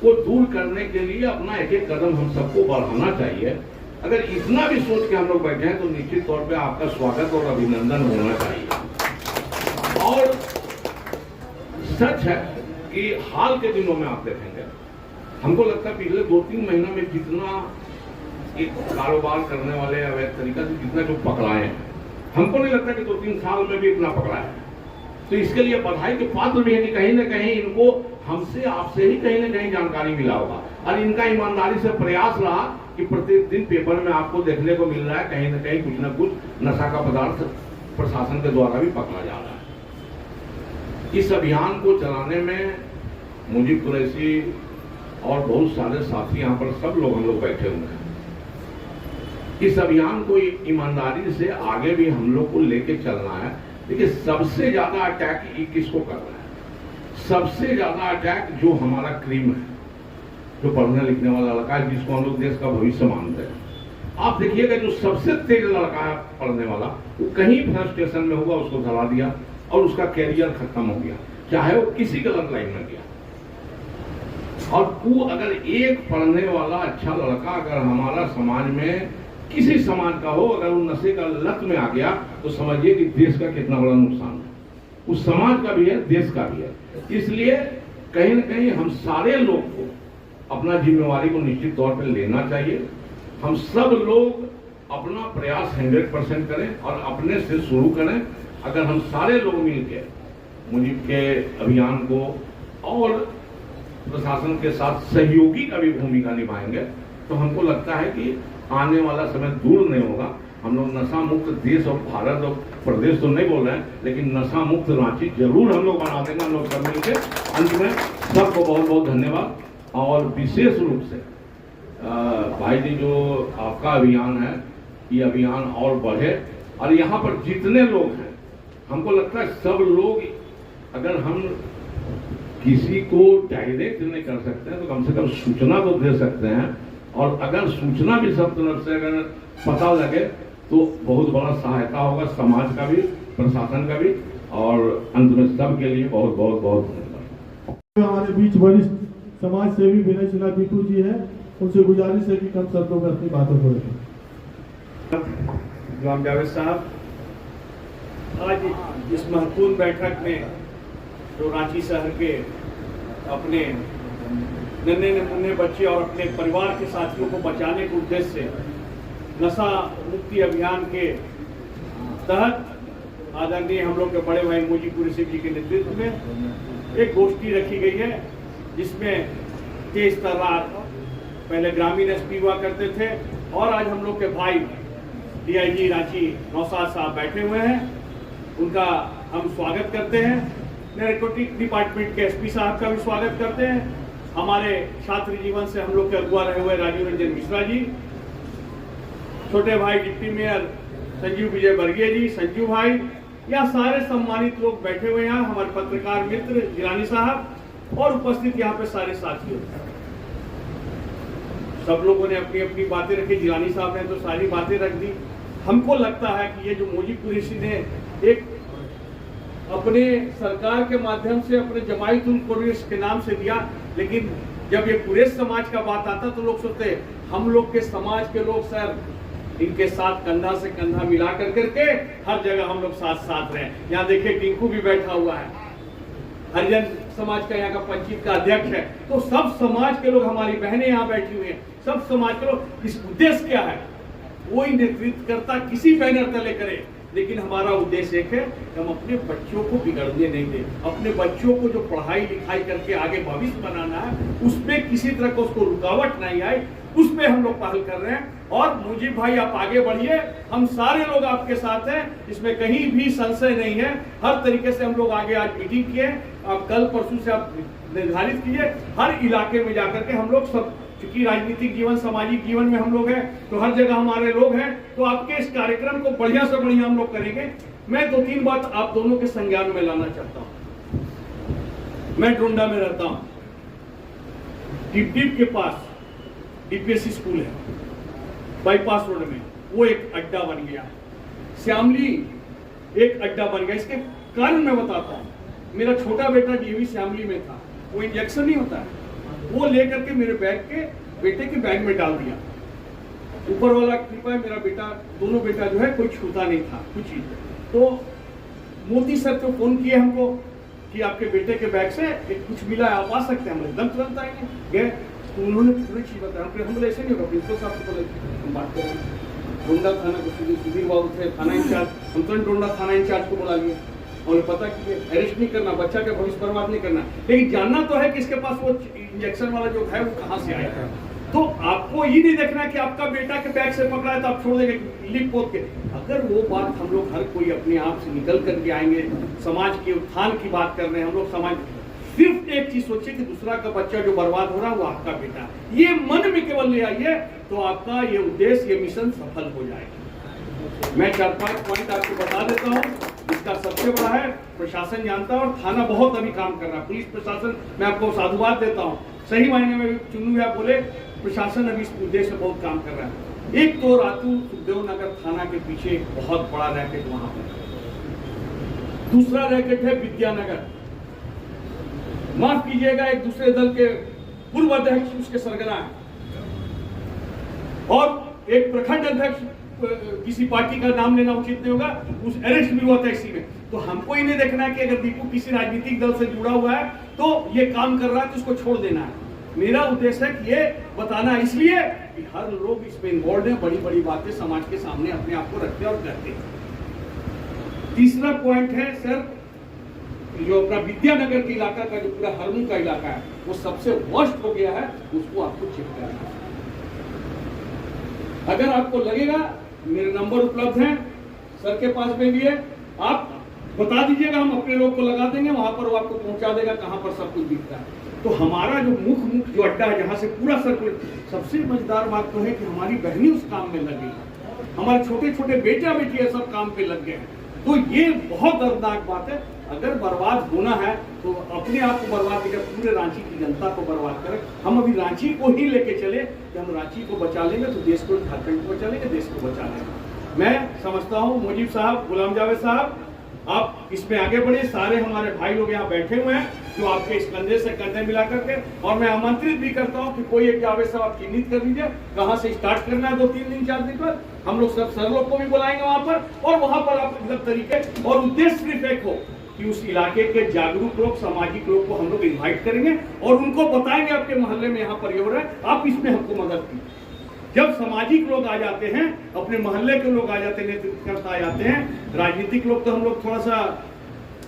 को दूर करने के लिए अपना एक एक कदम हम सबको बढ़ाना चाहिए, अगर इतना भी सोच के हम लोग बैठे हैं तो निश्चित तौर पे आपका स्वागत और अभिनंदन होना चाहिए। और सच है कि हाल के दिनों में आप देखेंगे, हमको लगता है पिछले 2-3 महीनों में जितना एक कारोबार करने वाले अवैध तरीका से जितना जो पकड़ाए हैं, हमको नहीं लगता कि 2-3 साल में भी इतना पकड़ा है। तो इसके लिए बधाई के पात्र भी है कि कहीं ना कहीं इनको हमसे आपसे ही कहीं ना कहीं जानकारी मिला होगा, और इनका ईमानदारी से प्रयास रहा कि प्रत्येक दिन पेपर में आपको देखने को मिल रहा है कहीं ना कहीं कुछ ना कुछ नशा का पदार्थ प्रशासन के द्वारा भी पकड़ा जा रहा है। इस अभियान को चलाने में मुजीब कुरैशी और बहुत सारे साथी यहाँ पर सब लोग हम लोग बैठे हुए हैं। इस अभियान को ईमानदारी से आगे भी हम लोग को लेके चलना है। देखिए, सबसे ज्यादा अटैक किसको कर रहा है? सबसे ज्यादा अटैक जो हमारा क्रीम है, जो पढ़ने लिखने वाला लड़का है, जिसको हम लोग देश का भविष्य मानते हैं। आप देखिएगा, जो सबसे तेज लड़का है पढ़ने वाला, वो कहीं फ्रस्ट्रेशन में होगा, उसको धरा दिया और उसका कैरियर खत्म हो गया, चाहे वो किसी गलत लाइन में गया। और वो अगर एक पढ़ने वाला अच्छा लड़का अगर हमारा समाज में किसी समाज का हो, अगर वो नशे का लत में आ गया, तो समझिए कि देश का कितना बड़ा नुकसान है। उस समाज का भी है, देश का भी है। इसलिए कहीं ना कहीं हम सारे लोग को अपना जिम्मेवारी को निश्चित तौर पर लेना चाहिए। हम सब लोग अपना प्रयास 100% करें और अपने से शुरू करें। अगर हम सारे लोग मिलकर मुजीब के अभियान को और प्रशासन के साथ सहयोगी का भी भूमिका निभाएंगे, तो हमको लगता है कि आने वाला समय दूर नहीं होगा। हम लोग नशा मुक्त देश और भारत और प्रदेश तो नहीं बोल रहे हैं, लेकिन नशा मुक्त रांची जरूर हम लोग बना देंगे, हम लोग सब मिलकर। अंत में सबको बहुत बहुत धन्यवाद, और विशेष रूप से भाई जी, जो आपका अभियान है, ये अभियान और बढ़े, और यहाँ पर जितने लोग हैं, हमको लगता है सब लोग, अगर हम किसी को डायरेक्ट नहीं कर सकते हैं तो कम से कम सूचना तो दे सकते हैं, और अगर सूचना भी सब तरफ से अगर पता लगे तो बहुत बड़ा सहायता होगा समाज का भी, प्रशासन का भी, और अंत में सब के लिए बहुत बहुत बहुत धन्यवाद। हमारे बीच वरिष्ठ समाज सेवी विनय सिन्हा दीपू जी हैं, उनसे गुजारिश है कि कम शब्दों में अपनी बातों को रखें। गुलाम जावेद साहब, आज इस महत्वपूर्ण बैठक में जो रांची शहर के अपने नन्हे नन्हे बच्चे और अपने परिवार के साथियों को बचाने के उद्देश्य से नशा मुक्ति अभियान के तहत आदरणीय हम लोग के बड़े भाई मुजीब कुरैशी जी के नेतृत्व में एक गोष्ठी रखी गई है, जिसमें तेज तर्रार पहले ग्रामीण एसपी हुआ करते थे, और आज हम लोग के भाई DIG रांची नौशाद साहब बैठे हुए हैं, उनका हम स्वागत करते हैं। नैर्कोटिक डिपार्टमेंट के SP साहब का भी स्वागत करते हैं। हमारे छात्र जीवन से हम लोग के अगुआ रहे हुए राजीव रंजन मिश्रा जी, छोटे भाई डिप्टी मेयर संजीव विजय वर्गीय जी, संजू भाई, या सारे सम्मानित लोग बैठे हुए हैं, हमारे पत्रकार मित्र जिलानी साहब और उपस्थित यहाँ पे सारे साथियों। सब लोगों ने अपनी अपनी बातें रखी, जिलानी साहब ने तो सारी बातें रख दी। हमको लगता है कि ये जो मुजीब कुरैशी ने एक अपने सरकार के माध्यम से अपने जमायत उल कुरैश के नाम से दिया, लेकिन जब ये कुरैश समाज का बात आता तो लोग सोचते हम लोग के समाज के लोग सर इनके साथ कंधा से कंधा मिला कर करके हर जगह हम लोग साथ साथ रहे। यहाँ देखिए टिंकू भी बैठा हुआ है, हरिजन समाज का यहाँ का पंचायत का अध्यक्ष है। तो सब समाज के लोग, हमारी बहनें यहाँ बैठी हुई हैं, सब समाज के लोग। इस उद्देश्य क्या है, कोई नेतृत्व करता किसी बैनर तले करे, लेकिन हमारा उद्देश्य एक है कि हम अपने बच्चों को बिगड़ने नहीं दें। अपने बच्चों को जो पढ़ाई लिखाई करके आगे भविष्य बनाना है, उसमें किसी तरह का उसको रुकावट नहीं आए, उस पे हम लोग पहल कर रहे हैं। और मुजीब भाई आप आगे बढ़िए, हम सारे लोग आपके साथ हैं, इसमें कहीं भी संशय नहीं है। हर तरीके से हम लोग आगे आज मीटिंग किए, आप कल परसों से आप निर्धारित कीजिए, हर इलाके में जाकर के हम लोग सब, क्योंकि राजनीतिक जीवन सामाजिक जीवन में हम लोग हैं तो हर जगह हमारे लोग हैं, तो आपके इस कार्यक्रम को बढ़िया से बढ़िया हम लोग करेंगे। मैं 2-3 बात आप दोनों के संज्ञान में लाना चाहता हूं। मैं डोंडा में रहता हूं, टिप के पास DPSC स्कूल है, बाईपास रोड में, वो एक अड्डा बन गया। श्यामली एक अड्डा बन गया। इसके कारण मैं बताता हूं। मेरा छोटा बेटा DAV श्यामली में था, वो इंजेक्शन नहीं होता है, वो लेकर के मेरे बेटे के बैग में डाल दिया। ऊपर वाला कृपा है, मेरा बेटा, दोनों बेटा जो है कोई छूता नहीं था कुछ चीज। तो मोदी सर को फोन किए हमको कि आपके बेटे के बैग से कुछ मिला, आप आ सकते हैं? हम एकदम तुरंत आएंगे। गए तो उन्होंने पूरी चीज बताया। हम बोले ऐसे नहीं होगा, प्रिंसिपल साहब से बोले हम बात करेंगे। डोंडा थाना को सुधीर बाबू थे थाना इंचार्ज, हम तुरंत डोंडा थाना इंचार्ज को बुला लिए और पता कि अरेस्ट नहीं करना, बच्चा का भविष्य बर्बाद नहीं करना, लेकिन जानना तो है कि इसके पास वो इंजेक्शन वाला जो है वो कहाँ से आया है। तो आपको ये नहीं देखना कि आपका बेटा के बैग से पकड़ा है तो आप छोड़ देंगे लिप पोत के। अगर वो बात हम लोग हर कोई अपने आप से निकल करके आएंगे, समाज के उत्थान की बात कर रहे हैं हम लोग, समाज सिर्फ एक चीज सोचिए कि दूसरा का बच्चा जो बर्बाद हो रहा है वो आपका बेटा है, ये मन में केवल ले आइए तो आपका ये उद्देश्य, ये मिशन सफल हो जाएगा। मैं 4-5 पॉइंट आपको बता देता हूँ। इसका सबसे बड़ा है प्रशासन जानता है और थाना बहुत अभी काम कर रहा है। पुलिस प्रशासन, मैं आपको साधुवाद देता हूँ, सही मायने में चुनू या बोले प्रशासन अभी इस उद्देश्य से बहुत काम कर रहा है। एक तो रातू सुखदेव नगर थाना के पीछे एक बहुत बड़ा रैकेट वहां पर, दूसरा रैकेट है विद्यानगर, माफ कीजिएगा एक दूसरे दल के पूर्व अध्यक्ष उसके सरगना है, और एक प्रखंड अध्यक्ष, किसी पार्टी का नाम लेना उचित नहीं होगा, उस अरेस्ट भी हुआ था इसी में। तो हमको ही नहीं देखना है कि अगर दीपू किसी राजनीतिक दल से जुड़ा हुआ है तो ये काम कर रहा है तो उसको छोड़ देना है। मेरा उद्देश्य है कि ये बताना इसलिए कि हर लोग इसमें इन्वॉल्व है, बड़ी बड़ी बातें समाज के सामने अपने आप को रखते और करते हैं। तीसरा पॉइंट है सर, जो अपना विद्यानगर के इलाका का जो पूरा हरमू का इलाका है वो सबसे वर्स्ट हो गया है, उसको आपको चेक करना है। अगर आपको लगेगा, मेरे नंबर उपलब्ध हैं, सर के पास में भी है, आप बता दीजिएगा, हम अपने लोग को लगा देंगे, वहां पर वो आपको पहुंचा देगा कहां पर सब कुछ दिखता है। तो हमारा जो मुख्य जो अड्डा है जहां से पूरा सर्कुलर, सबसे मजेदार बात तो है कि हमारी बहनें उस काम में लगी, हमारे छोटे छोटे बेटा बेटियां सब काम पे लग गए हैं। तो ये बहुत दर्दनाक बात है। अगर बर्बाद होना है तो अपने आप को बर्बाद नहीं कर, पूरे रांची की जनता को बर्बाद करें। हम अभी रांची को ही लेके चले कि हम रांची को बचा लेंगे तो देश को, झारखंड को बचा लेंगे, देश को बचा लेंगे। मैं समझता हूँ मुजीब साहब, गुलाम जावेद साहब, आप इसमें आगे बढ़े। सारे हमारे भाई लोग यहाँ बैठे हुए हैं जो आपके इस कंधे से कंधे मिला करके, और मैं आमंत्रित भी करता हूँ कि कोई एक जावेद साहब आप चिन्हित कर लीजिए कहाँ से स्टार्ट करना है। 2-3 दिन 4 दिन पर हम लोग सब सर लोग को भी बुलाएंगे वहां पर, और वहां पर आप मतलब तरीके, और उद्देश्य सिर्फ एक हो कि उस इलाके के जागरूक लोग, सामाजिक लोग को हम लोग इन्वाइट करेंगे और उनको बताएंगे आपके मोहल्ले में यहाँ पर ये हो रहा है, आप इसमें हमको मदद कीजिए। जब सामाजिक लोग आ जाते हैं, अपने मोहल्ले के लोग आ जाते हैं, नेतृत्वकर्ता आ जाते हैं, राजनीतिक लोग तो हम लोग थोड़ा सा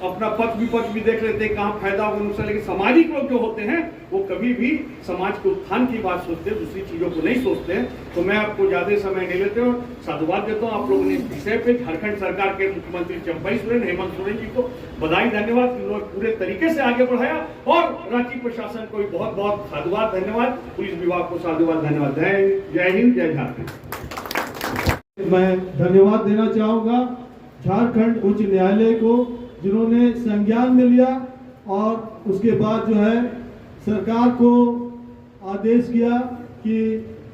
अपना पक्ष भी देख लेते हैं कहाँ फायदा होगा नुकसान, लेकिन सामाजिक लोग जो होते हैं वो कभी भी समाज के उत्थान की बात सोचते हैं, दूसरी चीजों को नहीं सोचते हैं। तो मैं आपको ज्यादा समय नहीं लेते और साधुवाद देता हूँ आप लोगों ने इस विषय पे झारखंड सरकार के मुख्यमंत्री चंपई सोरेन, हेमंत सोरेन जी को बधाई धन्यवाद, उन्होंने पूरे तरीके से आगे बढ़ाया, और रांची प्रशासन को भी बहुत बहुत साधुवाद धन्यवाद, पुलिस विभाग को साधुवाद धन्यवाद। जय हिंद, जय झारखंड। मैं धन्यवाद देना चाहूंगा झारखंड उच्च न्यायालय को, जिन्होंने संज्ञान में लिया और उसके बाद जो है सरकार को आदेश किया कि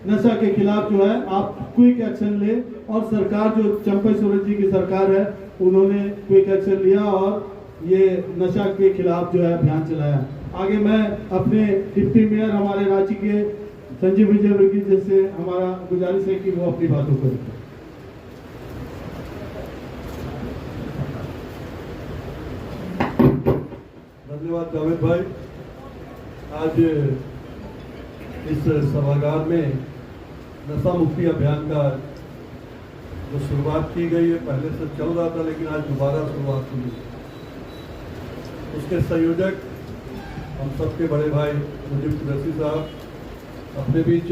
नशा के खिलाफ जो है आप क्विक एक्शन ले, और सरकार जो चंपई सोरेन जी की सरकार है उन्होंने क्विक एक्शन लिया और ये नशा के खिलाफ जो है अभियान चलाया। आगे मैं अपने डिप्टी मेयर हमारे रांची के संजीव विजयवर्गीय जैसे हमारा गुजारिश है कि वो अपनी बातों को रखें। धन्यवाद जावेद भाई। आज इस सभागार में नशा मुक्ति अभियान का जो शुरुआत की गई है, पहले से चल रहा था लेकिन आज दोबारा शुरुआत हुई। उसके संयोजक हम सबके बड़े भाई मुजीब कुरैशी साहब अपने बीच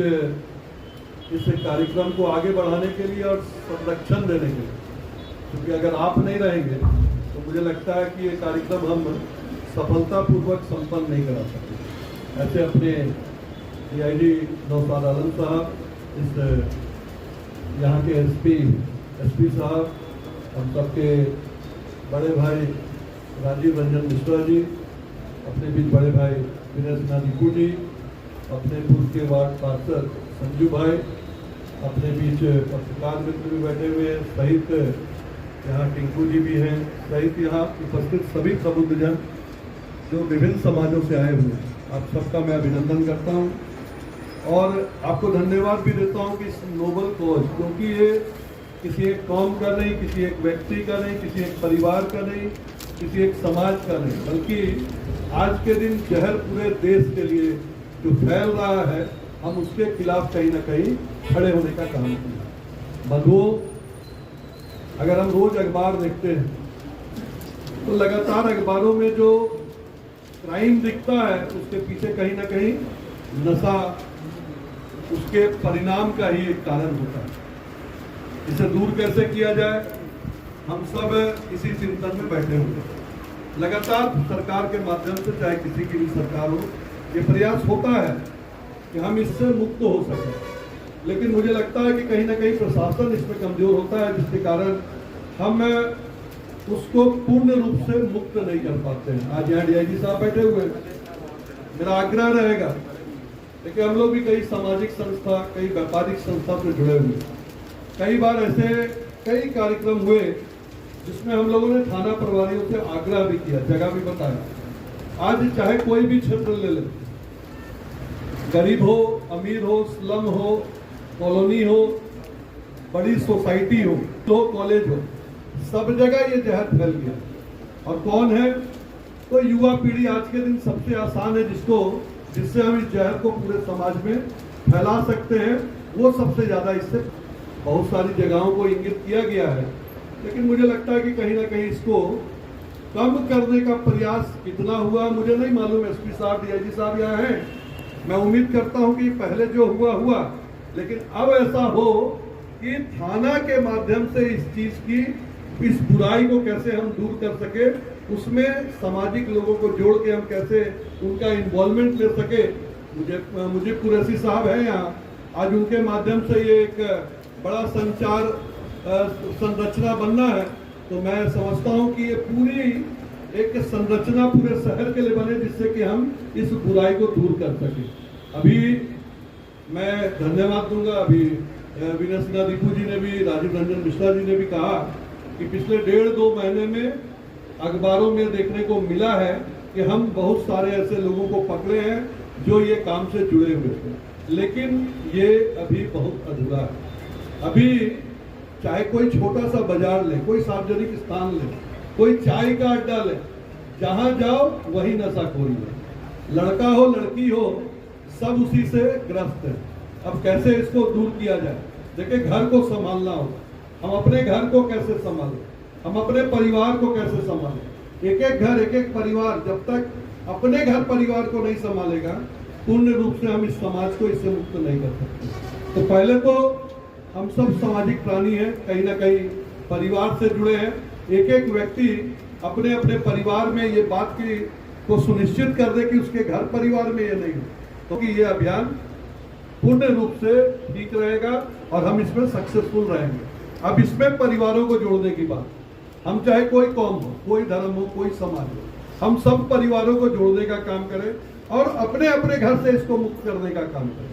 इस कार्यक्रम को आगे बढ़ाने के लिए और संरक्षण देने के लिए, क्योंकि अगर आप नहीं रहेंगे तो मुझे लगता है कि ये कार्यक्रम हम सफलतापूर्वक संपन्न नहीं करा सकते। ऐसे अपने DIG नौशाद आलम साहब, इस यहाँ के SP साहब, हम सबके बड़े भाई राजीव रंजन मिश्रा जी, अपने बीच बड़े भाई विनय सिन्हा दीपू जी, अपने पूर्व के वार्ड पार्षद संजू भाई, अपने बीच पत्रकार मित्र भी बैठे हुए हैं, सहित यहाँ टिंकू जी भी हैं, सहित यहाँ उपस्थित सभी प्रबुद्धजन जो विभिन्न समाजों से आए हुए हैं, आप सबका मैं अभिनंदन करता हूँ और आपको धन्यवाद भी देता हूँ कि इस नोबल कॉज, क्योंकि ये किसी एक कौम का नहीं, किसी एक व्यक्ति का नहीं, किसी एक परिवार का नहीं, किसी एक समाज का नहीं, बल्कि आज के दिन जहर पूरे देश के लिए जो फैल रहा है, हम उसके खिलाफ कहीं ना कहीं खड़े होने का काम किया। बंधुओं, अगर हम रोज अखबार देखते हैं तो लगातार अखबारों में जो क्राइम दिखता है उसके पीछे कहीं ना कहीं नशा उसके परिणाम का ही एक कारण होता है। इसे दूर कैसे किया जाए, हम सब इसी चिंतन में बैठे हुए हैं। लगातार सरकार के माध्यम से, चाहे किसी की भी सरकार हो, ये प्रयास होता है कि हम इससे मुक्त हो सकें, लेकिन मुझे लगता है कि कहीं ना कहीं प्रशासन इसमें कमजोर होता है, जिसके कारण हम उसको पूर्ण रूप से मुक्त नहीं कर पाते हैं। आज यहाँ DIG साहब बैठे हुए हैं, मेरा आग्रह रहेगा, लेकिन हम लोग भी कई सामाजिक संस्था, कई व्यापारिक संस्था से जुड़े हुए, कई बार ऐसे कई कार्यक्रम हुए जिसमें हम लोगों ने थाना प्रभारियों से आग्रह भी किया, जगह भी बताया। आज चाहे कोई भी क्षेत्र ले लें, गरीब हो, अमीर हो, स्लम हो, कॉलोनी हो, बड़ी सोसाइटी हो, तो कॉलेज हो, सब जगह ये जहर फैल गया। और कौन है? तो युवा पीढ़ी आज के दिन सबसे आसान है जिससे हम इस जहर को पूरे समाज में फैला सकते हैं, वो सबसे ज्यादा इससे बहुत सारी जगहों को इंगित किया गया है, लेकिन मुझे लगता है कि कहीं ना कहीं इसको कम करने का प्रयास कितना हुआ मुझे नहीं मालूम। SP साहब, DIG साहब यहाँ हैं, मैं उम्मीद करता हूँ कि पहले जो हुआ, लेकिन अब ऐसा हो कि थाना के माध्यम से इस चीज की, इस बुराई को कैसे हम दूर कर सके, उसमें सामाजिक लोगों को जोड़ के हम कैसे उनका इन्वॉल्वमेंट ले सके। मुझे कुरैशी साहब हैं यहाँ, आज उनके माध्यम से ये एक बड़ा संचार संरचना बनना है, तो मैं समझता हूँ कि ये पूरी एक संरचना पूरे शहर के लिए बने, जिससे कि हम इस बुराई को दूर कर सके। अभी मैं धन्यवाद दूंगा, अभी विनय सिन्हा दीपू जी ने भी, राजीव रंजन मिश्रा जी ने भी कहा कि पिछले 1.5-2 महीने में अखबारों में देखने को मिला है कि हम बहुत सारे ऐसे लोगों को पकड़े हैं जो ये काम से जुड़े हुए थे, लेकिन ये अभी बहुत अधूरा है। अभी चाहे कोई छोटा सा बाजार ले, कोई सार्वजनिक स्थान ले, कोई चाय का अड्डा ले, जहां जाओ वही नशाखोरी है, लड़का हो लड़की हो सब उसी से ग्रस्त है। अब कैसे इसको दूर किया जाए? देखिए, घर को संभालना होगा, हम अपने घर को कैसे संभालें, हम अपने परिवार को कैसे संभालें, एक एक घर, एक एक परिवार जब तक अपने घर परिवार को नहीं संभालेगा, पूर्ण रूप से हम इस समाज को इससे मुक्त नहीं कर सकते। तो पहले तो हम सब सामाजिक प्राणी हैं, कहीं ना कहीं परिवार से जुड़े हैं। एक एक व्यक्ति अपने अपने परिवार में ये बात की को सुनिश्चित कर दे कि उसके घर परिवार में ये नहीं हो, क्योंकि ये अभियान पूर्ण रूप से ठीक रहेगा और हम इसमें सक्सेसफुल रहेंगे। अब इसमें परिवारों को जोड़ने की बात, हम चाहे कोई कौम हो, कोई धर्म हो, कोई समाज हो, हम सब परिवारों को जोड़ने का काम करें और अपने अपने घर से इसको मुक्त करने का काम करें।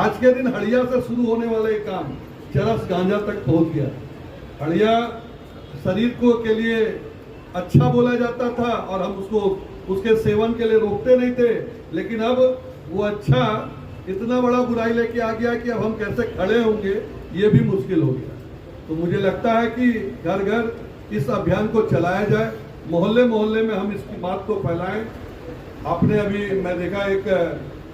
आज के दिन हड़िया से शुरू होने वाला ये काम चरस गांजा तक पहुंच गया। हड़िया शरीर को के लिए अच्छा बोला जाता था और हम उसको उसके सेवन के लिए रोकते नहीं थे, लेकिन अब वो अच्छा इतना बड़ा बुराई लेके आ गया कि अब हम कैसे खड़े होंगे ये भी मुश्किल हो गया। तो मुझे लगता है कि घर घर इस अभियान को चलाया जाए, मोहल्ले मोहल्ले में हम इसकी बात को फैलाएं। आपने अभी मैं देखा एक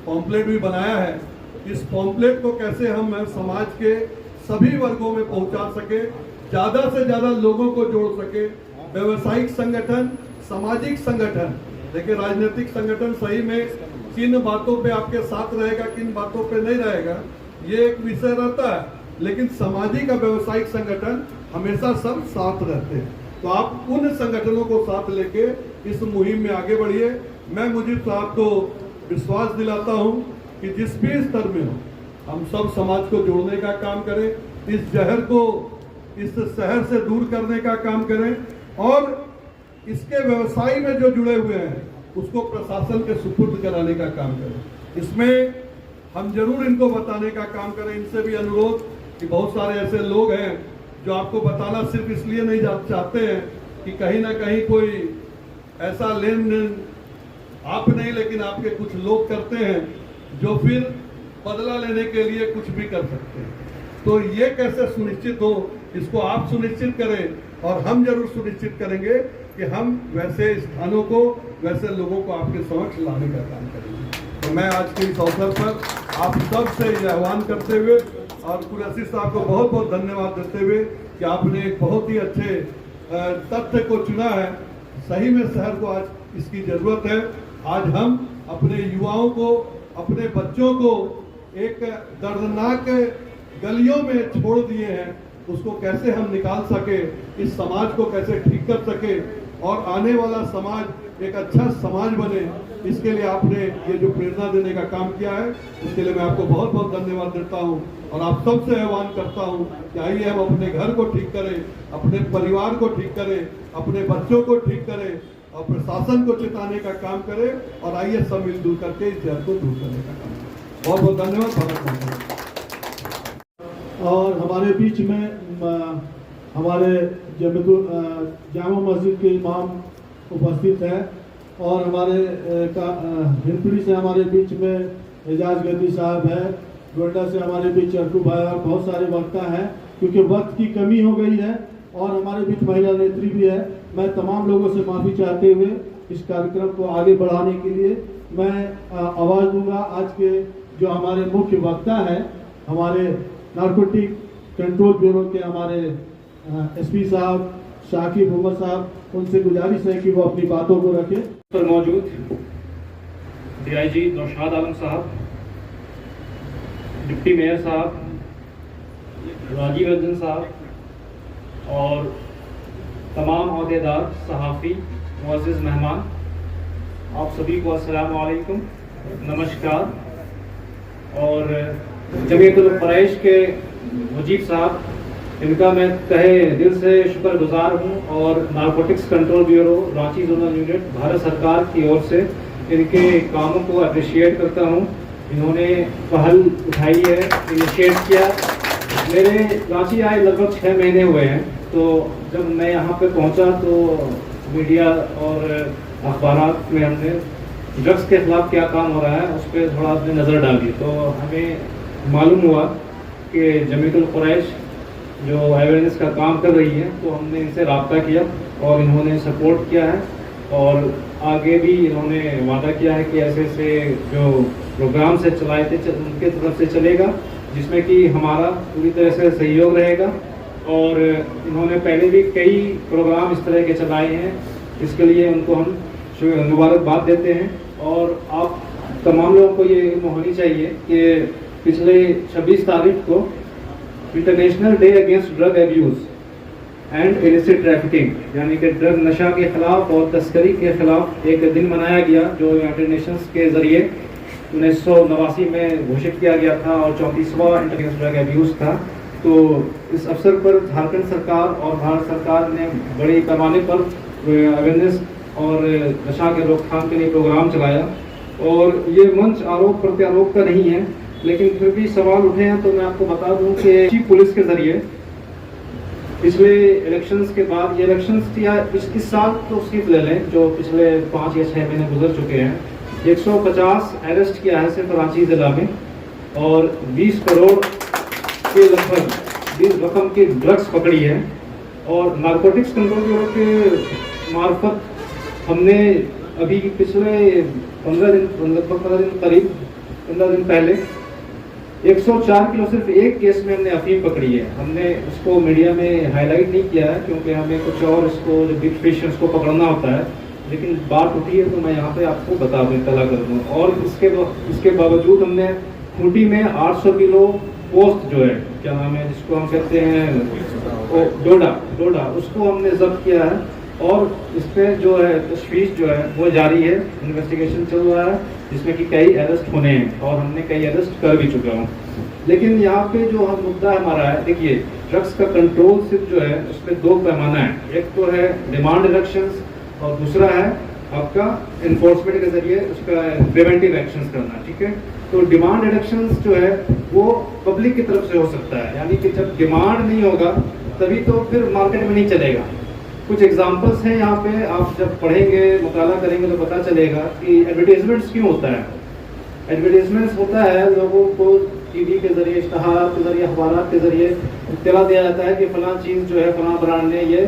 पॉम्पलेट भी बनाया है, इस पॉम्पलेट को कैसे हम समाज के सभी वर्गों में पहुंचा सके, ज्यादा से ज्यादा लोगों को जोड़ सके। व्यवसायिक संगठन, सामाजिक संगठन, देखिए राजनीतिक संगठन सही में किन बातों पे आपके साथ रहेगा, किन बातों पे नहीं रहेगा, ये एक विषय रहता है, लेकिन सामाजिक और व्यवसायिक संगठन हमेशा सब साथ रहते हैं। तो आप उन संगठनों को साथ लेके इस मुहिम में आगे बढ़िए। मैं मुजीब साहब को विश्वास दिलाता हूं कि जिस भी स्तर में हो, हम सब समाज को जोड़ने का काम करें, इस जहर को इस शहर से दूर करने का काम करें और इसके व्यवसाय में जो जुड़े हुए हैं उसको प्रशासन के सुपुर्द कराने का काम करें। इसमें हम जरूर इनको बताने का काम करें। इनसे भी अनुरोध कि बहुत सारे ऐसे लोग हैं जो आपको बताना सिर्फ इसलिए नहीं चाहते हैं कि कहीं ना कहीं कोई ऐसा लेन देन आप नहीं, लेकिन आपके कुछ लोग करते हैं जो फिर बदला लेने के लिए कुछ भी कर सकते हैं। तो ये कैसे सुनिश्चित हो, इसको आप सुनिश्चित करें और हम जरूर सुनिश्चित करेंगे कि हम वैसे स्थानों को, वैसे लोगों को आपके समक्ष लाने का काम करेंगे। तो मैं आज के इस अवसर पर आप सब से ये आह्वान करते हुए और कुरैशी साहब को बहुत बहुत धन्यवाद देते हुए कि आपने एक बहुत ही अच्छे तथ्य को चुना है। सही में शहर को आज इसकी जरूरत है। आज हम अपने युवाओं को, अपने बच्चों को एक दर्दनाक गलियों में छोड़ दिए हैं, उसको कैसे हम निकाल सके, इस समाज को कैसे ठीक कर सके और आने वाला समाज एक अच्छा समाज बने, इसके लिए आपने ये जो प्रेरणा देने का काम किया है, इसके लिए मैं आपको बहुत बहुत धन्यवाद देता हूँ और आप सबसे आह्वान करता हूँ कि आइए हम अपने घर को ठीक करें, अपने परिवार को ठीक करें, अपने बच्चों को ठीक करें और प्रशासन को चेताने का काम करें और आइए सब मिलजुल करके इस जहर को दूर करने का काम करें। बहुत बहुत धन्यवाद। और हमारे बीच में हमारे जामा मस्जिद के इमाम उपस्थित है और हमारे हिंदपीढ़ी से हमारे बीच में एजाज गद्दी साहब है, गोंडा से हमारे बीच चरकू भाई और बहुत सारे वक्ता हैं, क्योंकि वक्त की कमी हो गई है और हमारे बीच महिला नेत्री भी है। मैं तमाम लोगों से माफ़ी चाहते हुए इस कार्यक्रम को आगे बढ़ाने के लिए मैं आवाज़ दूंगा। आज के जो हमारे मुख्य वक्ता हैं, हमारे नारकोटिक कंट्रोल ब्यूरो के हमारे एसपी साहब शाकिब उमर साहब, उनसे गुजारिश है कि वो अपनी बातों को रखें। पर मौजूद डीआईजी नौशाद आलम साहब, डिप्टी मेयर साहब, राजीव रंजन साहब और तमाम अहदेदार, सहाफ़ी, मुअज़्ज़िज़ मेहमान, आप सभी को अस्सलाम वालेकुम, नमस्कार। और जमीयतुल क़ुरैश के मुजीब साहब, इनका मैं तहे दिल से शुक्रगुजार हूँ और narcotics control bureau Ranchi zonal unit Bharat सरकार की ओर से इनके कामों को अप्रिशिएट करता हूँ। इन्होंने पहल उठाई है, इनिशिएट किया। मेरे रांची आए लगभग 6 महीने हुए हैं, तो जब मैं यहाँ पे पहुँचा तो मीडिया और अखबारात में हमने ड्रग्स के खिलाफ क्या काम हो रहा है उस पर थोड़ा अपनी नज़र डाली, तो हमें मालूम हुआ कि जमीयतुल क़ुरैश जो अवेयरनेस का काम कर रही है, तो हमने इनसे रब्ता किया और इन्होंने सपोर्ट किया है और आगे भी इन्होंने वादा किया है कि ऐसे ऐसे जो प्रोग्राम से चलाए थे उनके तरफ से चलेगा, जिसमें कि हमारा पूरी तरह से सहयोग रहेगा। और इन्होंने पहले भी कई प्रोग्राम इस तरह के चलाए हैं इसके लिए उनको हम मुबारकबाद देते हैं। और आप तमाम लोगों को ये इल्म होनी चाहिए कि पिछले 26 तारीख को international day against drug abuse and illicit trafficking यानी कि ड्रग नशा के खिलाफ और तस्करी के खिलाफ एक दिन मनाया गया, जो यूनाइटेड नेशंस के ज़रिए 1989 में घोषित किया गया था और 34वां इंटरनेशनल ड्रग एब्यूज़ था। तो इस अवसर पर झारखंड सरकार और भारत सरकार ने बड़े पैमाने पर अवेयरनेस और नशा के रोकथाम के लिए प्रोग्राम चलाया। और ये मंच आरोप प्रत्यारोप का नहीं है, लेकिन फिर भी सवाल उठे हैं तो मैं आपको बता दूं कि पुलिस के जरिए पिछले इलेक्शंस के बाद, ये इलेक्शंस या इस साल तो सिर्फ ले लें जो पिछले 5 या 6 महीने गुजर चुके हैं, 150 अरेस्ट किया है सिर्फ रांची जिला में और 20 करोड़ के लगभग 20 रकम की ड्रग्स पकड़ी है। और नारकोटिक्स कंट्रोल ब्यूरो के मार्फत हमने अभी पिछले 15 दिन करीब 15 दिन पहले 104 किलो सिर्फ एक केस में हमने अफीम पकड़ी है। हमने उसको मीडिया में हाईलाइट नहीं किया है क्योंकि हमें कुछ और इसको जो बिग फिश को पकड़ना होता है, लेकिन बात उठी है तो मैं यहाँ पे आपको बता दूँ, इत्तला कर दूँ। और इसके बावजूद हमने खूंटी में 800 किलो पोस्ट जो है, क्या नाम है जिसको हम कहते हैं डोडा, उसको हमने जब्त किया है। और इस पर जो है तशवीश जो है वो जारी है, इन्वेस्टिगेशन चल रहा है जिसमें कि कई अरेस्ट होने हैं और हमने कई अरेस्ट कर भी चुका हूँ। लेकिन यहाँ पे जो हम मुद्दा हमारा है, देखिए ड्रग्स का कंट्रोल सिर्फ जो है उस पर 2 पैमाना है, एक तो है डिमांड रिडक्शंस और दूसरा है आपका इन्फोर्समेंट के जरिए उसका प्रिवेंटिव एक्शंस करना। ठीक है, तो डिमांड रिडक्शंस जो है वो पब्लिक की तरफ से हो सकता है, यानी कि जब डिमांड नहीं होगा तभी तो फिर मार्केट में नहीं चलेगा। कुछ एग्जांपल्स हैं यहाँ पे, आप जब पढ़ेंगे मुताला करेंगे तो पता चलेगा कि एडवर्टीजमेंट्स क्यों होता है। एडवर्टीजमेंट्स होता है लोगों को टीवी के जरिए, इश्तहार के जरिए, अखबार के जरिए इत्तला दिया जाता है कि फलां चीज़ जो है फलां ब्रांड ने ये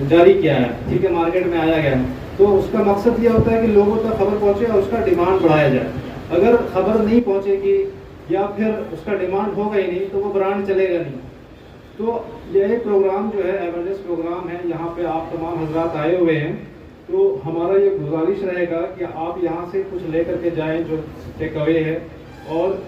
जारी किया है, ठीक है, मार्केट में आया गया है। तो उसका मकसद ये होता है कि लोगों तक खबर पहुँचे और उसका डिमांड बढ़ाया जाए। अगर खबर नहीं पहुँचेगी या फिर उसका डिमांड होगा ही नहीं तो वो ब्रांड चलेगा नहीं। तो यह प्रोग्राम जो है अवेयरनेस प्रोग्राम है, यहाँ पे आप तमाम हजरात आए हुए हैं, तो हमारा ये गुजारिश रहेगा कि आप यहाँ से कुछ लेकर के जाएं जो टेक अवे है, और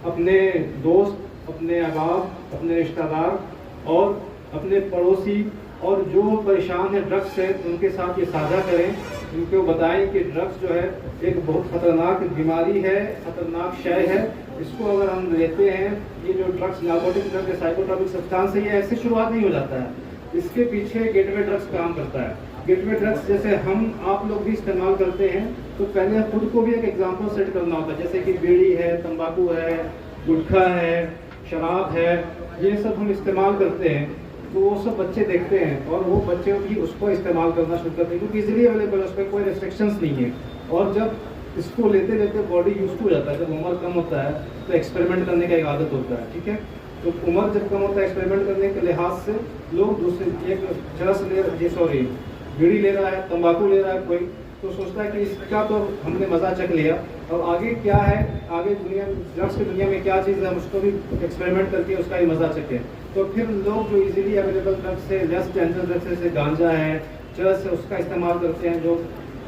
अपने दोस्त, अपने अहबाब, अपने रिश्तेदार और अपने पड़ोसी और जो परेशान है ड्रग्स से उनके साथ ये साझा करें, उनको बताएं कि ड्रग्स जो है एक बहुत ख़तरनाक बीमारी है, ख़तरनाक शय है। इसको अगर हम लेते हैं, ये जो ड्रग्स नार्कोटिक ड्रग है, साइकोट्रॉपिक सब्सटेंस है, ये ऐसे शुरुआत नहीं हो जाता है, इसके पीछे गेटवे ड्रग्स काम करता है। गेटवे ड्रग्स जैसे हम आप लोग भी इस्तेमाल करते हैं तो पहले खुद को भी एक एग्जाम्पल सेट करना होता है, जैसे कि बीड़ी है, तंबाकू है, गुटखा है, शराब है, ये सब हम इस्तेमाल करते हैं तो वो सब बच्चे देखते हैं और वो बच्चे भी उसको इस्तेमाल करना शुरू करते हैं क्योंकि इजीली अवेलेबल है, उस पर कोई रेस्ट्रिक्शंस नहीं है। और जब इसको लेते लेते बॉडी यूज हो जाता है, जब उम्र कम होता है तो एक्सपेरिमेंट करने का एक आदत होता है। ठीक है, तो उम्र जब कम होता है एक्सपेरिमेंट करने के लिहाज से लोग दूसरे एक चरस बीड़ी ले रहा है, तंबाकू ले रहा है कोई, तो सोचता है कि इसका तो हमने मज़ा चख लिया, और आगे क्या है, आगे दुनिया ड्रग्स की दुनिया में क्या चीज़ है, हम उसको भी एक्सपेरिमेंट करके उसका ही मज़ा चखें। तो फिर लोग जो इजीली अवेलेबल ड्रग्स से, लेस डेंजर ड्रग्स जैसे गांजा है, चरस है, उसका इस्तेमाल करते हैं जो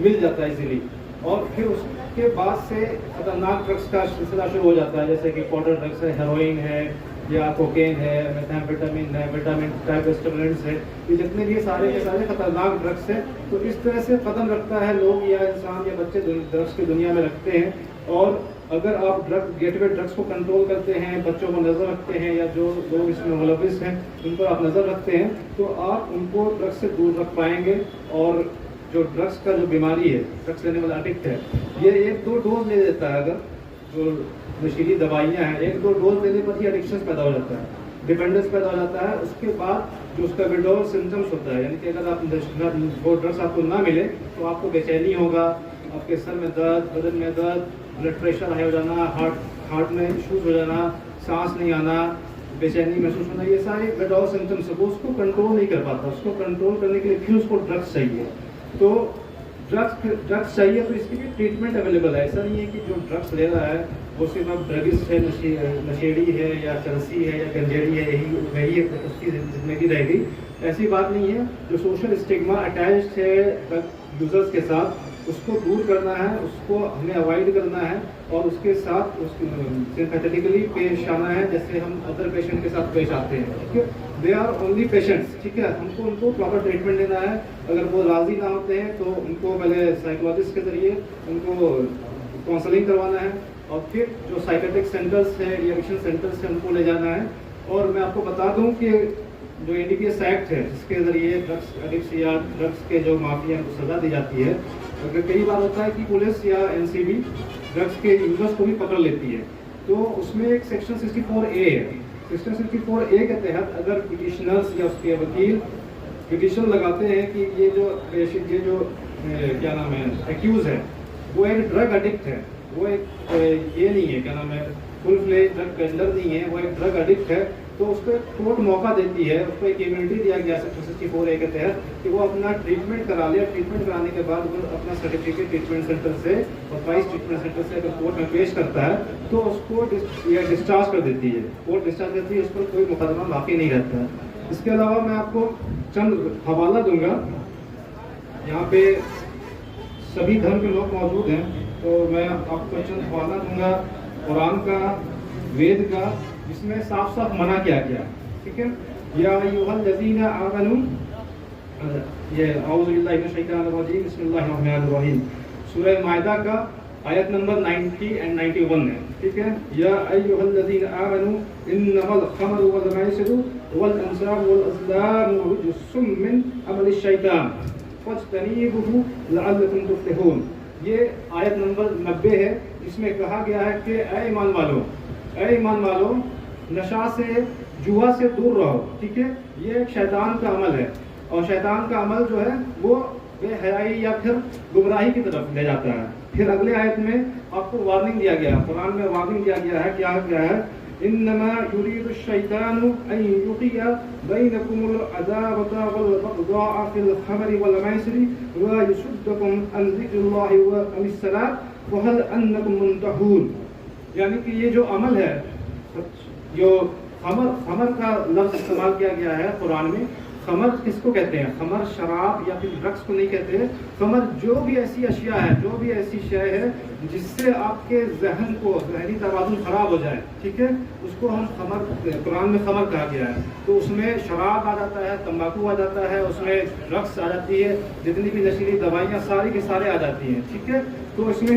मिल जाता है इजीली, और फिर उसके बाद से खतरनाक ड्रग्स का सिलसिला शुरू हो जाता है, जैसे कि पाउडर ड्रग्स है, हेरोइन है या कोकेन है, मेथाम्फेटामिन है, विटामिन टाइप स्टिमुलेंट्स है, ये जितने भी सारे के सारे खतरनाक ड्रग्स हैं। तो इस तरह से कदम रखता है लोग या इंसान या बच्चे ड्रग्स की दुनिया में रखते हैं। और अगर आप गेटवे ड्रग्स को कंट्रोल करते हैं, बच्चों को नज़र रखते हैं या जो लोग इसमें मुलविस हैं उन पर आप नज़र रखते हैं तो आप उनको ड्रग्स से दूर रख पाएंगे। और जो ड्रग्स का जो बीमारी है, ड्रग्स लेने वाला एडिक्ट है, ये 1-2 डोज ले लेता है, अगर जो नशीली दवाइयाँ हैं 1-2 डोज लेने पर ही एडिक्शन पैदा हो जाता है, डिपेंडेंस पैदा हो जाता है। उसके बाद जो उसका विड्रॉल सिम्टम्स होता है, यानी कि अगर आप वो ड्रग्स आपको ना मिले तो आपको बेचैनी होगा, आपके सर में दर्द, बदन में दर्द, ब्लड प्रेशर हाई हो जाना, हार्ट में इशूज़ हो जाना, सांस नहीं आना, बेचैनी महसूस होना, ये सारे विड्रॉल सिम्टम्स है। वो उसको कंट्रोल नहीं कर पाता, उसको कंट्रोल करने के लिए फिर उसको ड्रग्स चाहिए। तो ड्रग्स चाहिए तो इसकी भी ट्रीटमेंट अवेलेबल है। ऐसा नहीं है कि जो ड्रग्स ले रहा है वो सिर्फ अब ड्रगिस्ट है, नशेड़ी है या चरसी है या गंजेड़ी है, वही उसकी ज़िंदगी रहेगी। ऐसी बात नहीं है। जो सोशल स्टिग्मा अटैच है यूजर्स के साथ, उसको दूर करना है, उसको हमें अवॉइड करना है और उसके साथ सिंपैथेटिकली पेश आना है, जैसे हम अदर पेशेंट के साथ पेश आते हैं। ठीक है, दे आर ओनली पेशेंट्स। ठीक है, हमको उनको प्रॉपर ट्रीटमेंट देना है। अगर वो राजी ना होते हैं तो उनको पहले साइकोलॉजिस्ट के जरिए उनको काउंसलिंग करवाना है और फिर जो साइकेट्रिक सेंटर्स हैं, रिएक्शन सेंटर्स हैं, उनको ले जाना है। और मैं आपको बता दूं कि जो एनडीपीएस एक्ट है, जिसके जरिए ड्रग्स एडिक्ट्स या ड्रग्स के जो माफिया हैं उनको सजा दी जाती है, अगर कई बार होता है कि पुलिस या एनसीबी ड्रग्स के यूजर्स को भी पकड़ लेती है, तो उसमें एक सेक्शन 64A है। सेक्शन 64A के तहत अगर पिटिशनर्स या उसके वकील पिटिशन लगाते हैं कि ये जो क्या नाम है एक्यूज है, वो एक ड्रग एडिक्ट है, वो एक ये नहीं है, क्या नाम है, फुल फ्लेज ड्रग पेडलर नहीं है, वो एक ड्रग एडिक्ट है, तो उसको एक कोर्ट मौका देती है, उसको एक इम्यूनिटी दिया गया सेक्शन 64A के तहत कि वो अपना ट्रीटमेंट करा ले। ट्रीटमेंट कराने के बाद वो अपना सर्टिफिकेट ट्रीटमेंट सेंटर से और प्राइस ट्रीटमेंट सेंटर से अगर कोर्ट में पेश करता है तो उसको डिस्चार्ज कर देती है, कोर्ट डिस्चार्ज करती है, उस पर कोई मुकदमा बाकी नहीं रहता है। इसके अलावा मैं आपको चंद हवाला दूंगा, यहाँ पे सभी धर्म के लोग मौजूद हैं, तो मैं आपको चंद हवाला दूंगा कुरान का, वेद का, जिसमें साफ साफ मना किया गया। ठीक है, या अय्युहल लज़ीना आमनू, ये औज़ु बिल्लाहि मिनश शैतानिर रजीम, बिस्मिल्लाहिर रहमानिर रहीम, सूरह माइदा का आयत नंबर 90 और 91 है। ठीक है, या अय्युहल लज़ीना आमनू इन्नमल खमरु वल मैसिरु वल अंसाबु वल अज़लामु रिज्सुम मिन अमलिश शैतान फज्तनीबुहु लअल्लकुम तुफ्लिहून। ये आयत नंबर 90 है, जिसमें कहा गया है कि ऐ ईमान वालो, नशा से, जुआ से दूर रहो। ठीक है, ये एक शैतान का अमल है और शैतान का अमल जो है वो बेहयाई या फिर गुमराही की तरफ ले जाता है। फिर अगले आयत में आपको वार्निंग दिया गया, कुरान में वार्निंग दिया गया है, क्या है, इन्नमा युरीदु शैतानु अन युक़िया बैनकुमुल अदावता वल बग़दाअ फिल खमरि वल मैसिरि व युसद्दकुम अन ज़िक्रिल्लाहि व अनिस सलात फहल अन्नकुम मुंतहून। यानी कि ये जो अमल है, जो खमर का लफ्ज इस्तेमाल किया गया है कुरान में। खमर किसको कहते हैं? खमर शराब या फिर ड्रग्स को नहीं कहते हैं। खमर जो भी ऐसी अशिया है, जो भी ऐसी शय है जिससे आपके जहन को, जहनी तवाज़ुन खराब हो जाए, ठीक है, उसको हम खमर, कुरान में खमर कहा गया है। तो उसमें शराब आ जाता है, तंबाकू आ जाता है, उसमें ड्रग्स आ जाती है, जितनी भी नशीली दवाइयाँ सारी की सारे आ जाती हैं। ठीक है, तो इसमें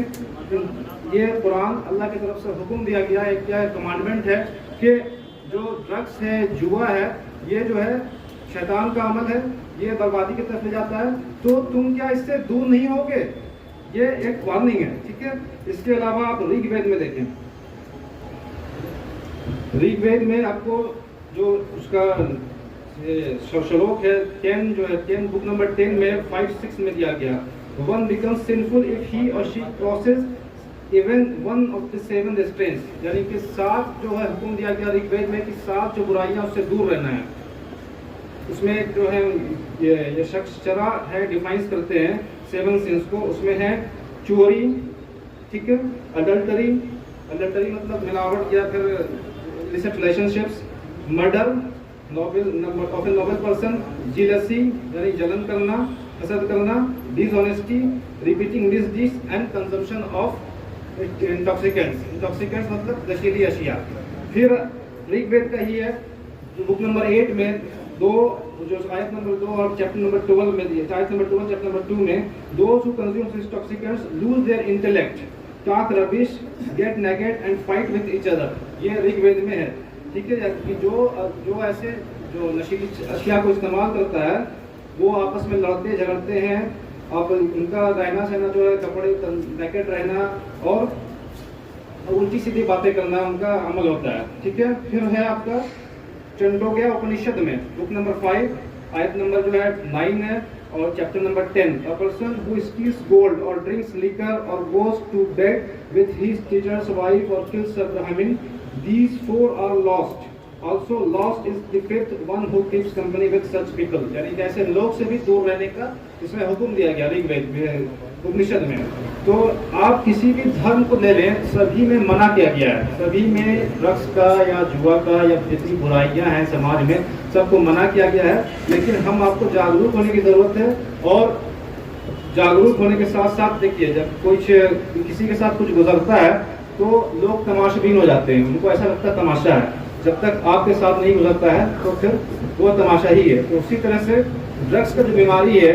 ये कुरान अल्लाह की तरफ से हुक्म दिया गया है, क्या कमांडमेंट है कि जो ड्रग्स है, जुआ है, ये जो है शैतान का अमल है, ये बर्बादी की तरफ ले जाता है, तो तुम क्या इससे दूर नहीं होगे? ये एक वार्निंग है। ठीक है, इसके अलावा आप ऋग्वेद में देखें, ऋग्वेद में आपको जो उसका श्लोक है 10 जो है 10 बुक नंबर 10 में 5-6 में दिया गया, one becomes sinful if he or she crosses even one of the 7 restraints, यानी कि 7 जो है हुक्म दिया गया ऋग्वेद में कि 7 जो बुराइयां उससे दूर रहना है। उसमें जो है ये शख्स चरा है, डिफाइंस करते हैं 7 सिंस को। उसमें है चोरी, ठीक है, अडल्टरी मतलब मिलावट या फिर illicit relationships, murder of a noble person, jealousy यानी जलन करना, हसद करना, dishonesty, repeating misdeeds and consumption of intoxicants मतलब नशीली अशिया। फिर ऋग्वेद का ही है जो बुक नंबर 8 में जो आयत नंबर 2 और चैप्टर नंबर 12 में दिए, आयत नंबर 12 चैप्टर नंबर 2 में, those who consume intoxicants lose their intellect, talk rubbish, get naked and fight with each other. ये ऋग्वेद में है। ठीक है, कि जो ऐसे जो नशीली अशिया को इस्तेमाल करता है वो आपस में लड़ते झगड़ते हैं, अब उनका रहना सहना जो है कपड़े नेकेड रहना और उल्टी सीधी बातें करना उनका अमल होता है। ठीक है, फिर है आपका चंडोग्या उपनिषद में बुक नंबर 5 आयत नंबर जो है 9 है और chapter number 10, a person who steals gold और ड्रिंक्स लिकर और goes to bed with his teacher's wife और kills a Brahmin, these 4 are lost. Also lost is the 5th one who keeps company with such people. यानी कि ऐसे लोग से भी दूर रहने का इसमें हुक्म दिया गया ऋग्वेद में। उपनिषद में। तो आप किसी भी धर्म को ले लें, सभी में मना किया गया है, सभी में ड्रग्स का या जुआ का या जितनी बुराइयां हैं समाज में सबको मना किया गया है। लेकिन हम आपको जागरूक होने की ज़रूरत है, और जागरूक होने के साथ साथ देखिए, जब किसी के साथ कुछ गुजरता है तो लोग तमाशबीन हो जाते हैं, उनको ऐसा लगता है तमाशा है। जब तक आपके साथ नहीं गुजरता है तो फिर वो तमाशा ही है। तो उसी तरह से ड्रग्स का जो बीमारी है,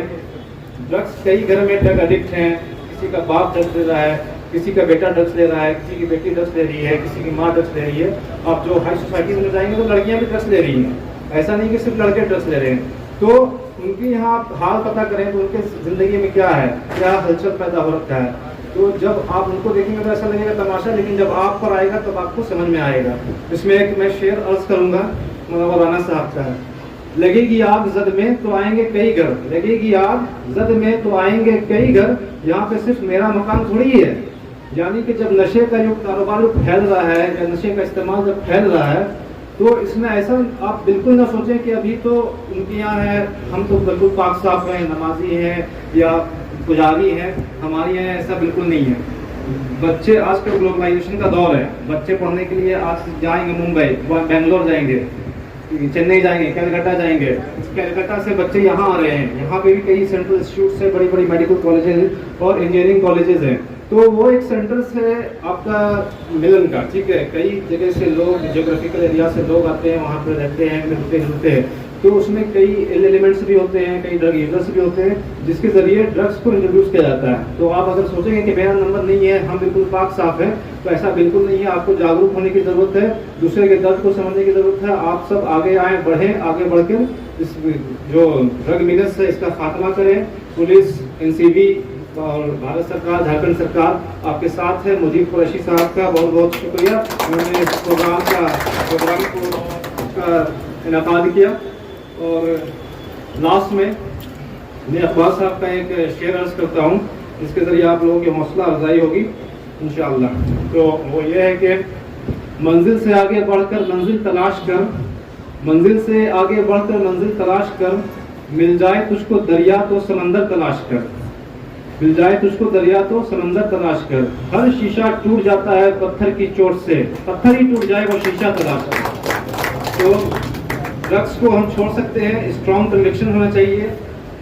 ड्रग्स कई घर में ड्रग एडिक्ट हैं, किसी का बाप ड्रग्स ले रहा है, किसी का बेटा ड्रग्स ले रहा है, किसी की बेटी ड्रग्स ले रही है, किसी की माँ ड्रग्स ले रही है। आप जो हाई सोसाइटी में जाएंगे तो लड़कियां भी ड्रग्स ले रही हैं, ऐसा नहीं कि सिर्फ लड़के ड्रग्स ले रहे हैं। तो उनकी यहाँ आप हाल पता करें तो उनके ज़िंदगी में क्या है, क्या हलचल पैदा हो रखा है। तो जब आप उनको देखेंगे तो ऐसा लगेगा तमाशा, लेकिन जब आप पर आएगा तब आपको समझ में आएगा। इसमें एक मैं शेर अर्ज करूँगा मौलाना साहब का है। लगेगी आग जद में तो आएंगे कई घर, लगेगी आग जद में तो आएंगे कई घर, यहाँ पे सिर्फ मेरा मकान थोड़ी है। यानी कि जब नशे का जो कारोबार फैल रहा है या नशे का इस्तेमाल जब फैल रहा है, तो इसमें ऐसा आप बिल्कुल ना सोचें कि अभी तो उनके यहाँ है, हम तो बिल्कुल पाक साफ हैं, नमाजी हैं या पुजारी हैं, हमारे यहाँ ऐसा बिल्कुल नहीं है। बच्चे आजकल ग्लोबलाइजेशन का दौर है, बच्चे पढ़ने के लिए आज जाएंगे मुंबई, बेंगलोर जाएंगे, चेन्नई जाएंगे, कलकत्ता जाएंगे, कलकत्ता से बच्चे यहाँ आ रहे हैं। यहाँ पे भी कई सेंट्रल इंस्टीट्यूट से बड़ी बड़ी मेडिकल कॉलेजेस और इंजीनियरिंग कॉलेजेस हैं। तो वो एक सेंटर से आपका मिलन का, ठीक है, कई जगह से लोग, जियोग्राफिकल एरिया से लोग आते हैं, वहाँ पर रहते हैं, मिलते जुलते हैं। तो उसमें कई एलिमेंट्स भी होते हैं, कई ड्रग यूजर्स भी होते हैं, जिसके जरिए ड्रग्स को इंट्रोड्यूस किया जाता है। तो आप अगर सोचेंगे कि मेरा नंबर नहीं है, हम बिल्कुल पाक साफ है, तो ऐसा बिल्कुल नहीं है। आपको जागरूक होने की ज़रूरत है, दूसरे के दर्द को समझने की ज़रूरत है। आप सब आगे आए, बढ़ें, आगे बढ़कर इस जो ड्रग मिनस है इसका खात्मा करें। पुलिस, NCB और भारत सरकार, झारखंड सरकार आपके साथ है। मुजीब कुरैशी साहब का बहुत बहुत शुक्रिया, उन्होंने इस प्रोग्राम को इनकाद किया। और लास्ट में मैं अखबार साहब का एक शेर अर्ज करता हूँ, जिसके ज़रिए आप लोगों की हौसला अफजाई होगी इंशाअल्लाह। तो वो ये है कि मंजिल से आगे बढ़कर मंजिल तलाश कर, मंजिल से आगे बढ़कर मंजिल तलाश कर, मिल जाए तुझको दरिया तो समंदर तलाश कर, मिल जाए तुझको दरिया तो समंदर तलाश कर। हर शीशा टूट जाता है पत्थर की चोट से, पत्थर ही टूट जाए वो शीशा तलाश कर। तो ड्रग्स को हम छोड़ सकते हैं, स्ट्रॉन्ग कन्विक्शन होना चाहिए,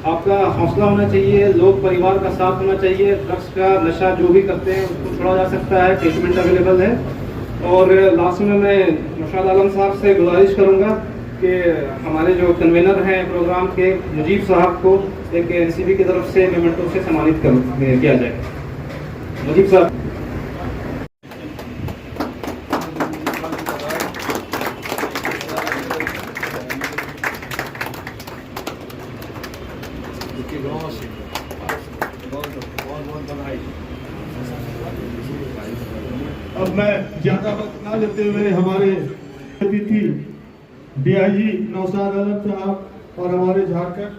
आपका हौसला होना चाहिए, लोग परिवार का साथ होना चाहिए। ड्रग्स का नशा जो भी करते हैं उसको छोड़ा जा सकता है, ट्रीटमेंट अवेलेबल है। और लास्ट में मैं मुर्शद आलम साहब से गुजारिश करूंगा कि हमारे जो कन्वीनर हैं प्रोग्राम के, मुजीब साहब को एक NCB की तरफ से मेमेंटो से सम्मानित किया जाए। मुजीब साहब। अब मैं ज्यादा वक्त ना लेते हुए हमारे अतिथि DIG नौशाद आलम साहब और हमारे झारखंड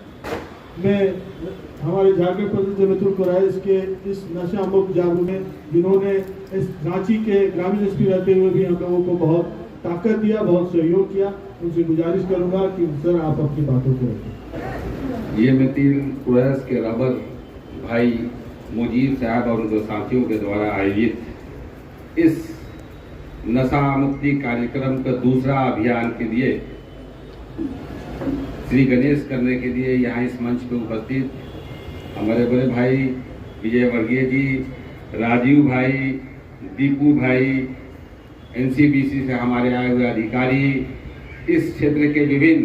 प्रदेश में मिथुन कुरैश के इस नशा मुक्त जागरूक में, जिन्होंने इस रांची के ग्रामीण SP रहते हुए भी हम लोगों को बहुत ताकत दिया, बहुत सहयोग किया, उनसे गुजारिश करूंगा कि सर आप अपनी बातों को रखें। ये मिथुन कुरैश के रबर भाई मुजीब साहब और उनके साथियों के द्वारा आयोजित इस नशा मुक्ति कार्यक्रम का दूसरा अभियान के लिए श्री गणेश करने के लिए यहाँ इस मंच पर उपस्थित हमारे बड़े भाई विजय वर्गीय जी, राजीव भाई, दीपू भाई, NCBC से हमारे आए हुए अधिकारी, इस क्षेत्र के विभिन्न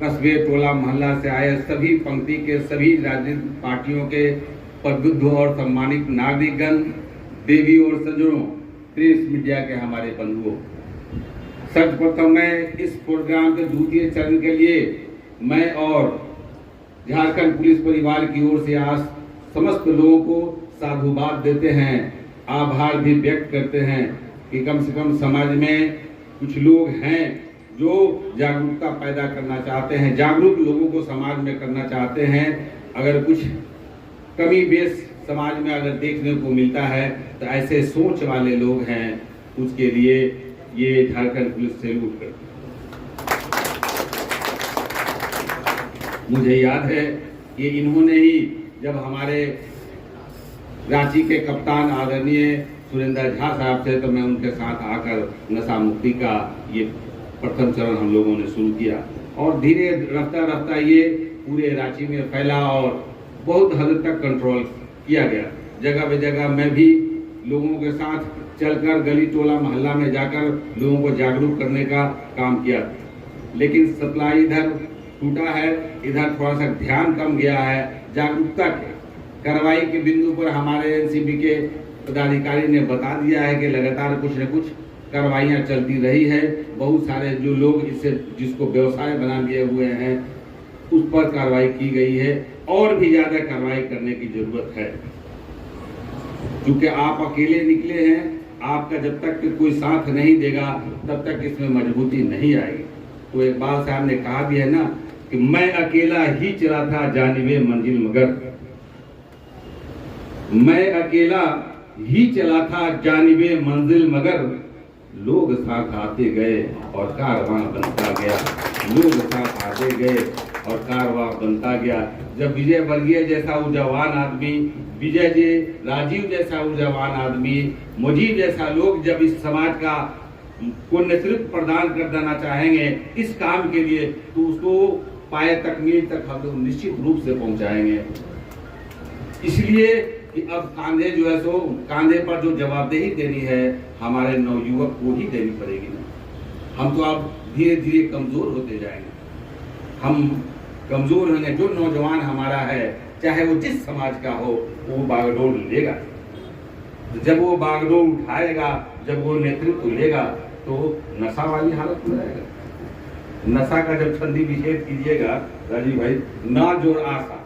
कस्बे, टोला, मोहल्ला से आए सभी पंक्ति के सभी राजनीतिक पार्टियों के प्रबुद्ध और सम्मानित नागरिकगण, देवी और सज्जनों, प्रेस मीडिया के हमारे बंधुओं, सर्वप्रथम मैं इस प्रोग्राम के द्वितीय चरण के लिए मैं और झारखंड पुलिस परिवार की ओर से आज समस्त लोगों को साधुवाद देते हैं, आभार भी व्यक्त करते हैं कि कम से कम समाज में कुछ लोग हैं जो जागरूकता पैदा करना चाहते हैं, जागरूक लोगों को समाज में करना चाहते हैं। अगर कुछ कमी बेस समाज में अगर देखने को मिलता है तो ऐसे सोच वाले लोग हैं, उसके लिए ये झारखंड पुलिस सैल्यूट करती है। मुझे याद है कि इन्होंने ही जब हमारे रांची के कप्तान आदरणीय सुरेंद्र झा साहब थे, तो मैं उनके साथ आकर नशा मुक्ति का ये प्रथम चरण हम लोगों ने शुरू किया और धीरे रफ्ता रफ्ता ये पूरे रांची में फैला और बहुत हद तक कंट्रोल किया गया। जगह पे जगह मैं भी लोगों के साथ चलकर गली टोला मोहल्ला में जाकर लोगों को जागरूक करने का काम किया, लेकिन सप्लाई इधर टूटा है, इधर थोड़ा सा ध्यान कम गया है। जागरूकता के कार्रवाई के बिंदु पर हमारे एनसीबी के पदाधिकारी ने बता दिया है कि लगातार कुछ न कुछ कार्रवाइयाँ चलती रही है। बहुत सारे जो लोग इससे जिसको व्यवसाय बना लिए हुए हैं उस पर कार्रवाई की गई है और भी ज्यादा कार्रवाई करने की जरूरत है, क्योंकि आप अकेले निकले हैं। आपका जब तक कोई साथ नहीं देगा तब तक इसमें मजबूती नहीं आएगी। तो इकबाल साहब ने कहा भी है ना कि मैं अकेला ही चला था जानिबे मंजिल मगर, मैं अकेला ही चला था जानिबे मंजिल मगर, लोग साथ आते गए और कारवां बनता गया, लोग साथ आते गए और कारवां बनता गया। जब विजय वर्गीय जैसा ऊर्जावान आदमी, विजय जी राजीव जैसा ऊर्जावान आदमी, मुजीब जैसा लोग जब इस समाज का को नेतृत्व प्रदान कर देना चाहेंगे इस काम के लिए, तो उसको पाए तकमील तक हम लोग निश्चित रूप से पहुंचाएंगे। इसलिए कि अब कांधे जो है सो कांधे पर जो जवाबदेही देनी है हमारे नवयुवक को ही देनी पड़ेगी ना। हम तो अब धीरे धीरे कमजोर होते जाएंगे, हम कमजोर होंगे। जो नौजवान हमारा है चाहे वो जिस समाज का हो वो बागडोर लेगा, तो जब वो बागडोर उठाएगा, जब वो नेतृत्व लेगा तो नशा वाली हालत में रहेगा। नशा का जब संधि विच्छेद कीजिएगा राजीव भाई, ना जोर आशा,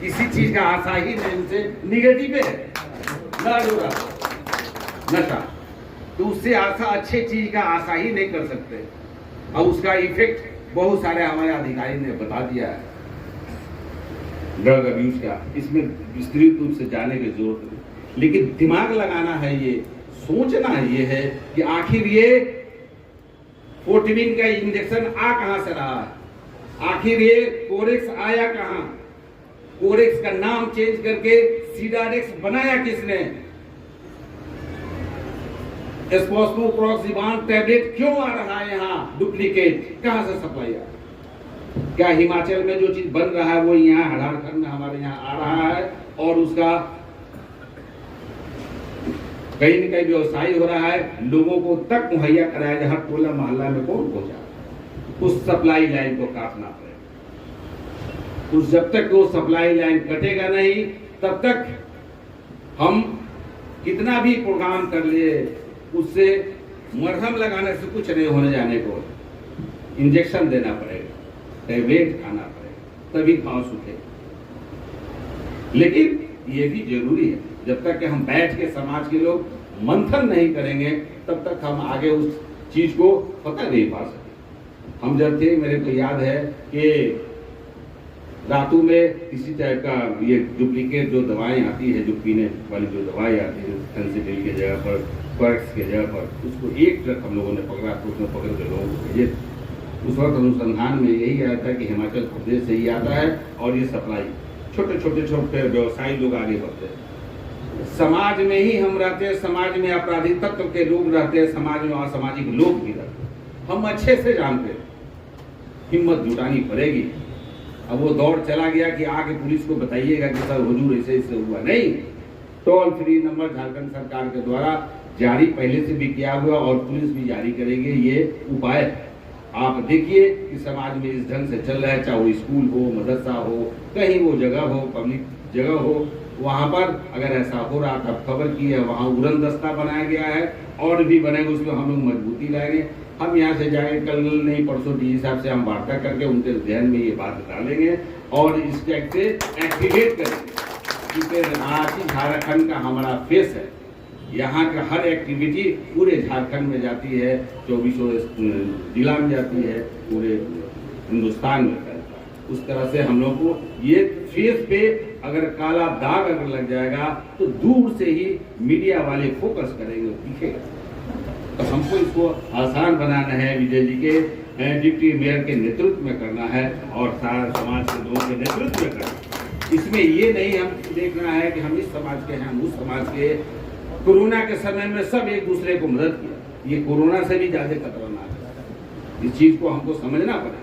किसी चीज का आशा ही नहीं, उसे निगेटिव है ना जोर आशा नशा, तो उससे आशा अच्छे चीज का आशा ही नहीं कर सकते। और उसका इफेक्ट बहुत सारे हमारे अधिकारी ने बता दिया है ड्रग अब्यूज का, इसमें विस्तृत रूप से जाने की जरूरत नहीं, लेकिन दिमाग लगाना है, ये सोचना ये है कि आखिर ये फोर्टिविन का इंजेक्शन आ कहां से रहा है, आखिर ये कोरेक्स आया कहां, कोरेक्स का नाम चेंज करके सीडारेक्स बनाया किसने, स्पोस्मोप्रोक्सिबान टैबलेट क्यों आ रहा है यहाँ डुप्लीकेट, कहां से सप्लाई आ, क्या हिमाचल में जो चीज बन रहा है वो यहाँ झारखंड में हमारे यहाँ आ रहा है और उसका कहीं न कहीं व्यवसाय हो रहा है, लोगों को तक मुहैया कराया जहां टोला मोहल्ला में कौन पहुंचा, उस सप्लाई लाइन को काटना पड़ेगा। उस जब तक वो सप्लाई लाइन कटेगा नहीं तब तक हम कितना भी प्रोग्राम कर लिए उससे मरहम लगाने से कुछ नहीं होने जाने को, इंजेक्शन देना पड़ेगा, टैबलेट खाना पड़ेगा, तभी घाव सूखे। लेकिन ये भी जरूरी है, जब तक कि हम बैठ के समाज के लोग मंथन नहीं करेंगे तब तक हम आगे उस चीज को पता नहीं पा सकते। हम जब थे मेरे को याद है कि रातों में किसी टाइप का ये डुप्लीकेट जो दवाएं आती है, जो पीने वाली जो दवाई आती है फेंसिडिल की जगह पर, क्वर्क्स की जगह पर, उसको एक ट्रक हम लोगों ने पकड़ा, तो उसमें पकड़ के लोगों को भेजे। उस वक्त अनुसंधान में यही आया था कि हिमाचल प्रदेश से ही आता है और ये सप्लाई छोटे छोटे व्यवसायी लोग आगे बढ़ते हैं। समाज में ही हम रहते हैं, समाज में आपराधिक तत्व के लोग रहते हैं, समाज में असामाजिक लोग भी रहते हैं, हम अच्छे से जानते हैं। हिम्मत जुटानी पड़ेगी। अब वो दौर चला गया कि आके पुलिस को बताइएगा कि सर हुजूर ऐसे ऐसे हुआ, नहीं, टोल फ्री नंबर झारखंड सरकार के द्वारा जारी पहले से भी किया हुआ और पुलिस भी जारी करेंगे, ये उपाय आप देखिए कि समाज में इस ढंग से चल रहा है, चाहे वो स्कूल हो, मदरसा हो, कहीं वो जगह हो, पब्लिक जगह हो, वहां पर अगर ऐसा हो रहा था खबर की है, वहां उड़न दस्ता बनाया गया है और भी बनेगा, उसमें हम लोग मजबूती लाएंगे। हम यहाँ से जाएंगे, कल नहीं परसों डीजी साहब से हम वार्ता करके उनके ध्यान में ये बात डालेंगे और इस टैग से एक्टिवेट करेंगे, क्योंकि रांची झारखंड का हमारा फेस है। यहाँ का हर एक्टिविटी पूरे झारखंड में जाती है, 24 जिला में जाती है, पूरे हिंदुस्तान में फैलता है। उस तरह से हम लोग को ये फेस पे अगर काला दाग अगर लग जाएगा तो दूर से ही मीडिया वाले फोकस करेंगे, दिखेगा। तो हमको इसको आसान बनाना है, विजय जी के डिप्टी मेयर के नेतृत्व में करना है और सारा समाज के लोगों के नेतृत्व में करना है। इसमें ये नहीं हम देखना है कि हम इस समाज के हैं, हम उस समाज के। कोरोना के समय में सब एक दूसरे को मदद किया, ये कोरोना से भी ज्यादा खतरनाक है, इस चीज को हमको समझना पड़ेगा।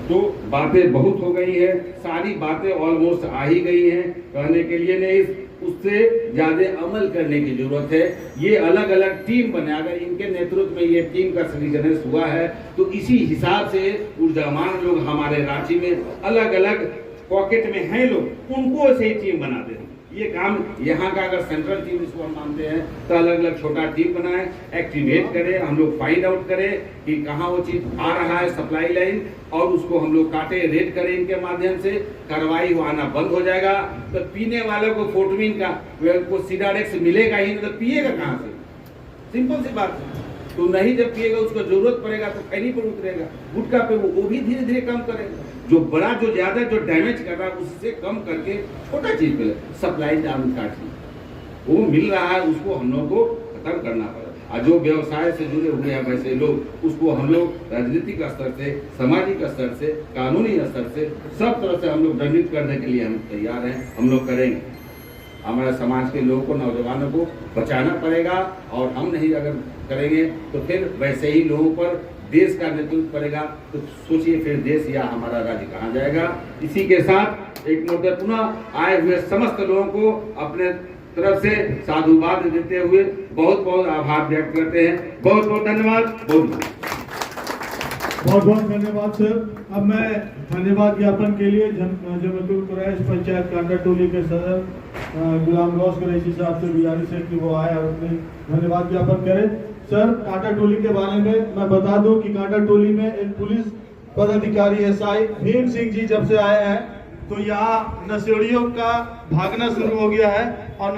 तो बातें बहुत हो गई है, सारी बातें ऑलमोस्ट आ ही गई हैं, कहने के लिए नहीं, उससे ज्यादा अमल करने की जरूरत है। ये अलग अलग टीम बने, अगर इनके नेतृत्व में ये टीम का सृजन हुआ है तो इसी हिसाब से ऊर्जावान लोग हमारे रांची में अलग अलग पॉकेट में हैं लोग, उनको से टीम बना दें। ये काम यहाँ का अगर सेंट्रल टीम इसको हम मानते हैं तो अलग अलग छोटा टीम बनाए, एक्टिवेट करें, हम लोग फाइंड आउट करें कि कहाँ वो चीज आ रहा है सप्लाई लाइन, और उसको हम लोग काटे, रेड करें इनके माध्यम से, कार्रवाई वो आना बंद हो जाएगा। तो पीने वालों को फोर्टमिन का को सिडारेक्स मिलेगा ही नहीं, तो पिएगा कहाँ से? सिंपल सी बात है। तो नहीं जब पिएगा, उसको जरूरत पड़ेगा तो खैनी पर उतरेगा, गुटखा पे वो भी धीरे धीरे कम करेगा। जो बड़ा जो ज्यादा जो डैमेज कर रहा है उससे कम करके छोटा चीज पे सप्लाई डाउन काटना, वो मिल रहा है उसको हम लोग को खत्म करना पड़ेगा। और जो व्यवसाय से जुड़े हुए हैं वैसे लोग, उसको हम लोग राजनीतिक स्तर से, सामाजिक स्तर से, कानूनी स्तर से, सब तरह से हम लोग दंडित करने के लिए हम तैयार हैं, हम लोग करेंगे। हमारे समाज के लोगों को, नौजवानों को बचाना पड़ेगा, और हम नहीं अगर करेंगे तो फिर वैसे ही लोगों पर देश का नेतृत्व करेगा, तो सोचिए फिर देश या हमारा राज्य कहाँ जाएगा। इसी के साथ एक मुद्दे पुनः आए हुए समस्त लोगों को अपने तरफ से साधुवाद देते हुए बहुत बहुत आभार व्यक्त करते हैं। बहुत बहुत धन्यवाद। बहुत बहुत धन्यवाद सर। अब मैं धन्यवाद ज्ञापन के लिए जमतुल कुरैश पंचायत कांटा टोली के सदर गुलाम गौस कुरैशी साहब से गुजारिश है कि वो आए और अपने धन्यवाद ज्ञापन करें। सर, कांटा टोली के बारे में मैं बता दूं कि कांटा टोली में एक पुलिस पदाधिकारी एसआई भीम सिंह जी जब से आए हैं तो यहाँ नशेड़ियों का भागना शुरू हो गया है, और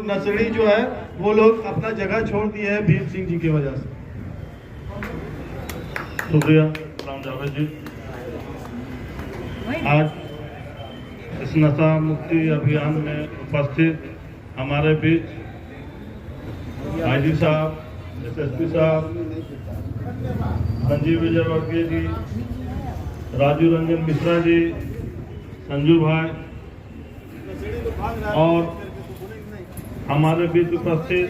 नशेड़ी जो है वो लोग अपना जगह छोड़ दिए हैं भीम सिंह जी की वजह से। शुक्रिया राम जावेद जी। आज इस नशा मुक्ति अभियान में उपस्थित हमारे बीच आईजी साहब, एसएसपी साहब, संजीव विजयवर्गीय जी, राजू रंजन मिश्रा जी, संजू भाई, और हमारे बीच उपस्थित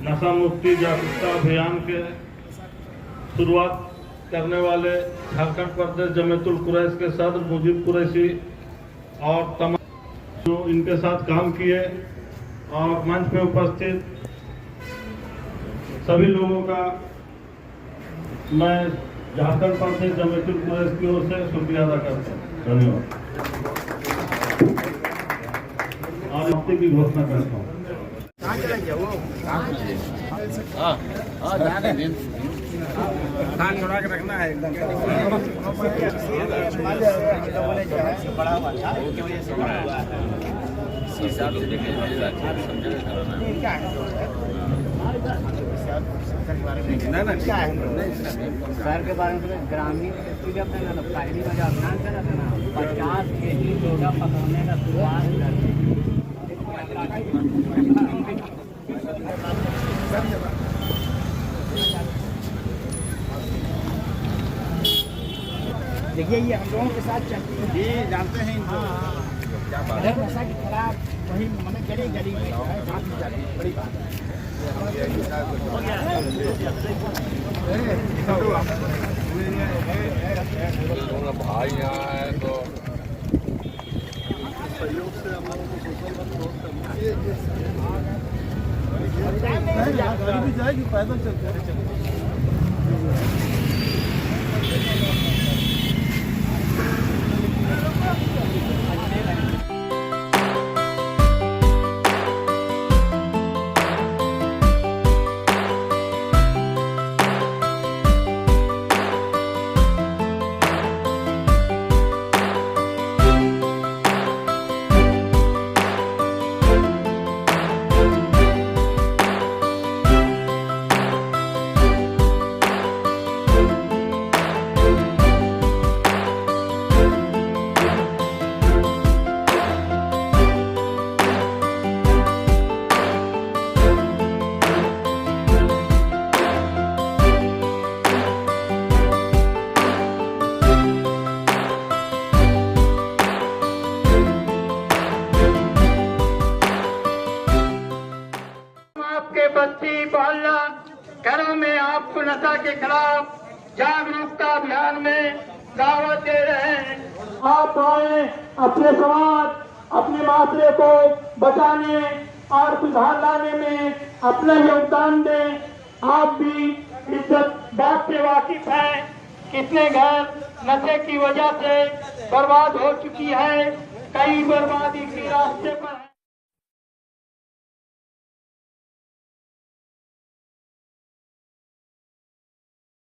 नशा मुक्ति जागरूकता अभियान के शुरुआत करने वाले झारखंड प्रदेश जमतुल कुरैश के सदर मुजीब कुरैशी और तमाम जो इनके साथ काम किए, और मंच पे उपस्थित सभी लोगों का मैं झारखंड प्रदेश जमतुल कुरैश की ओर से शुक्रिया अदा करता हूँ। धन्यवाद। आज हफ्ते की घोषणा करता हूँ। छोड़ा के रखना है एकदम। शहर के बारे में ग्रामीण पहली बार अभियान चला था ना, 50 केजी डोडा पकड़ने का शुरुआत देखिए, ये हम लोगों के साथ चलती है जी, जानते हैं इनको। नशा के खिलाफ वही मैंने गली गली में जांच की जाती है, बड़ी बात है। भाई यहाँ है तो सहयोग से हम लोगों को सोशल वर्क बहुत करना है। गाड़ी भी जाएगी, पैदल चलते आपको नशा के खिलाफ जागरूकता अभियान में दावत दे रहे हैं। आप आए अपने समाज, अपने माशरे को बचाने और सुधार लाने में अपना योगदान दें। आप भी इस बात से वाकिफ हैं कितने घर नशे की वजह से बर्बाद हो चुकी है, कई बर्बादी के रास्ते पर है।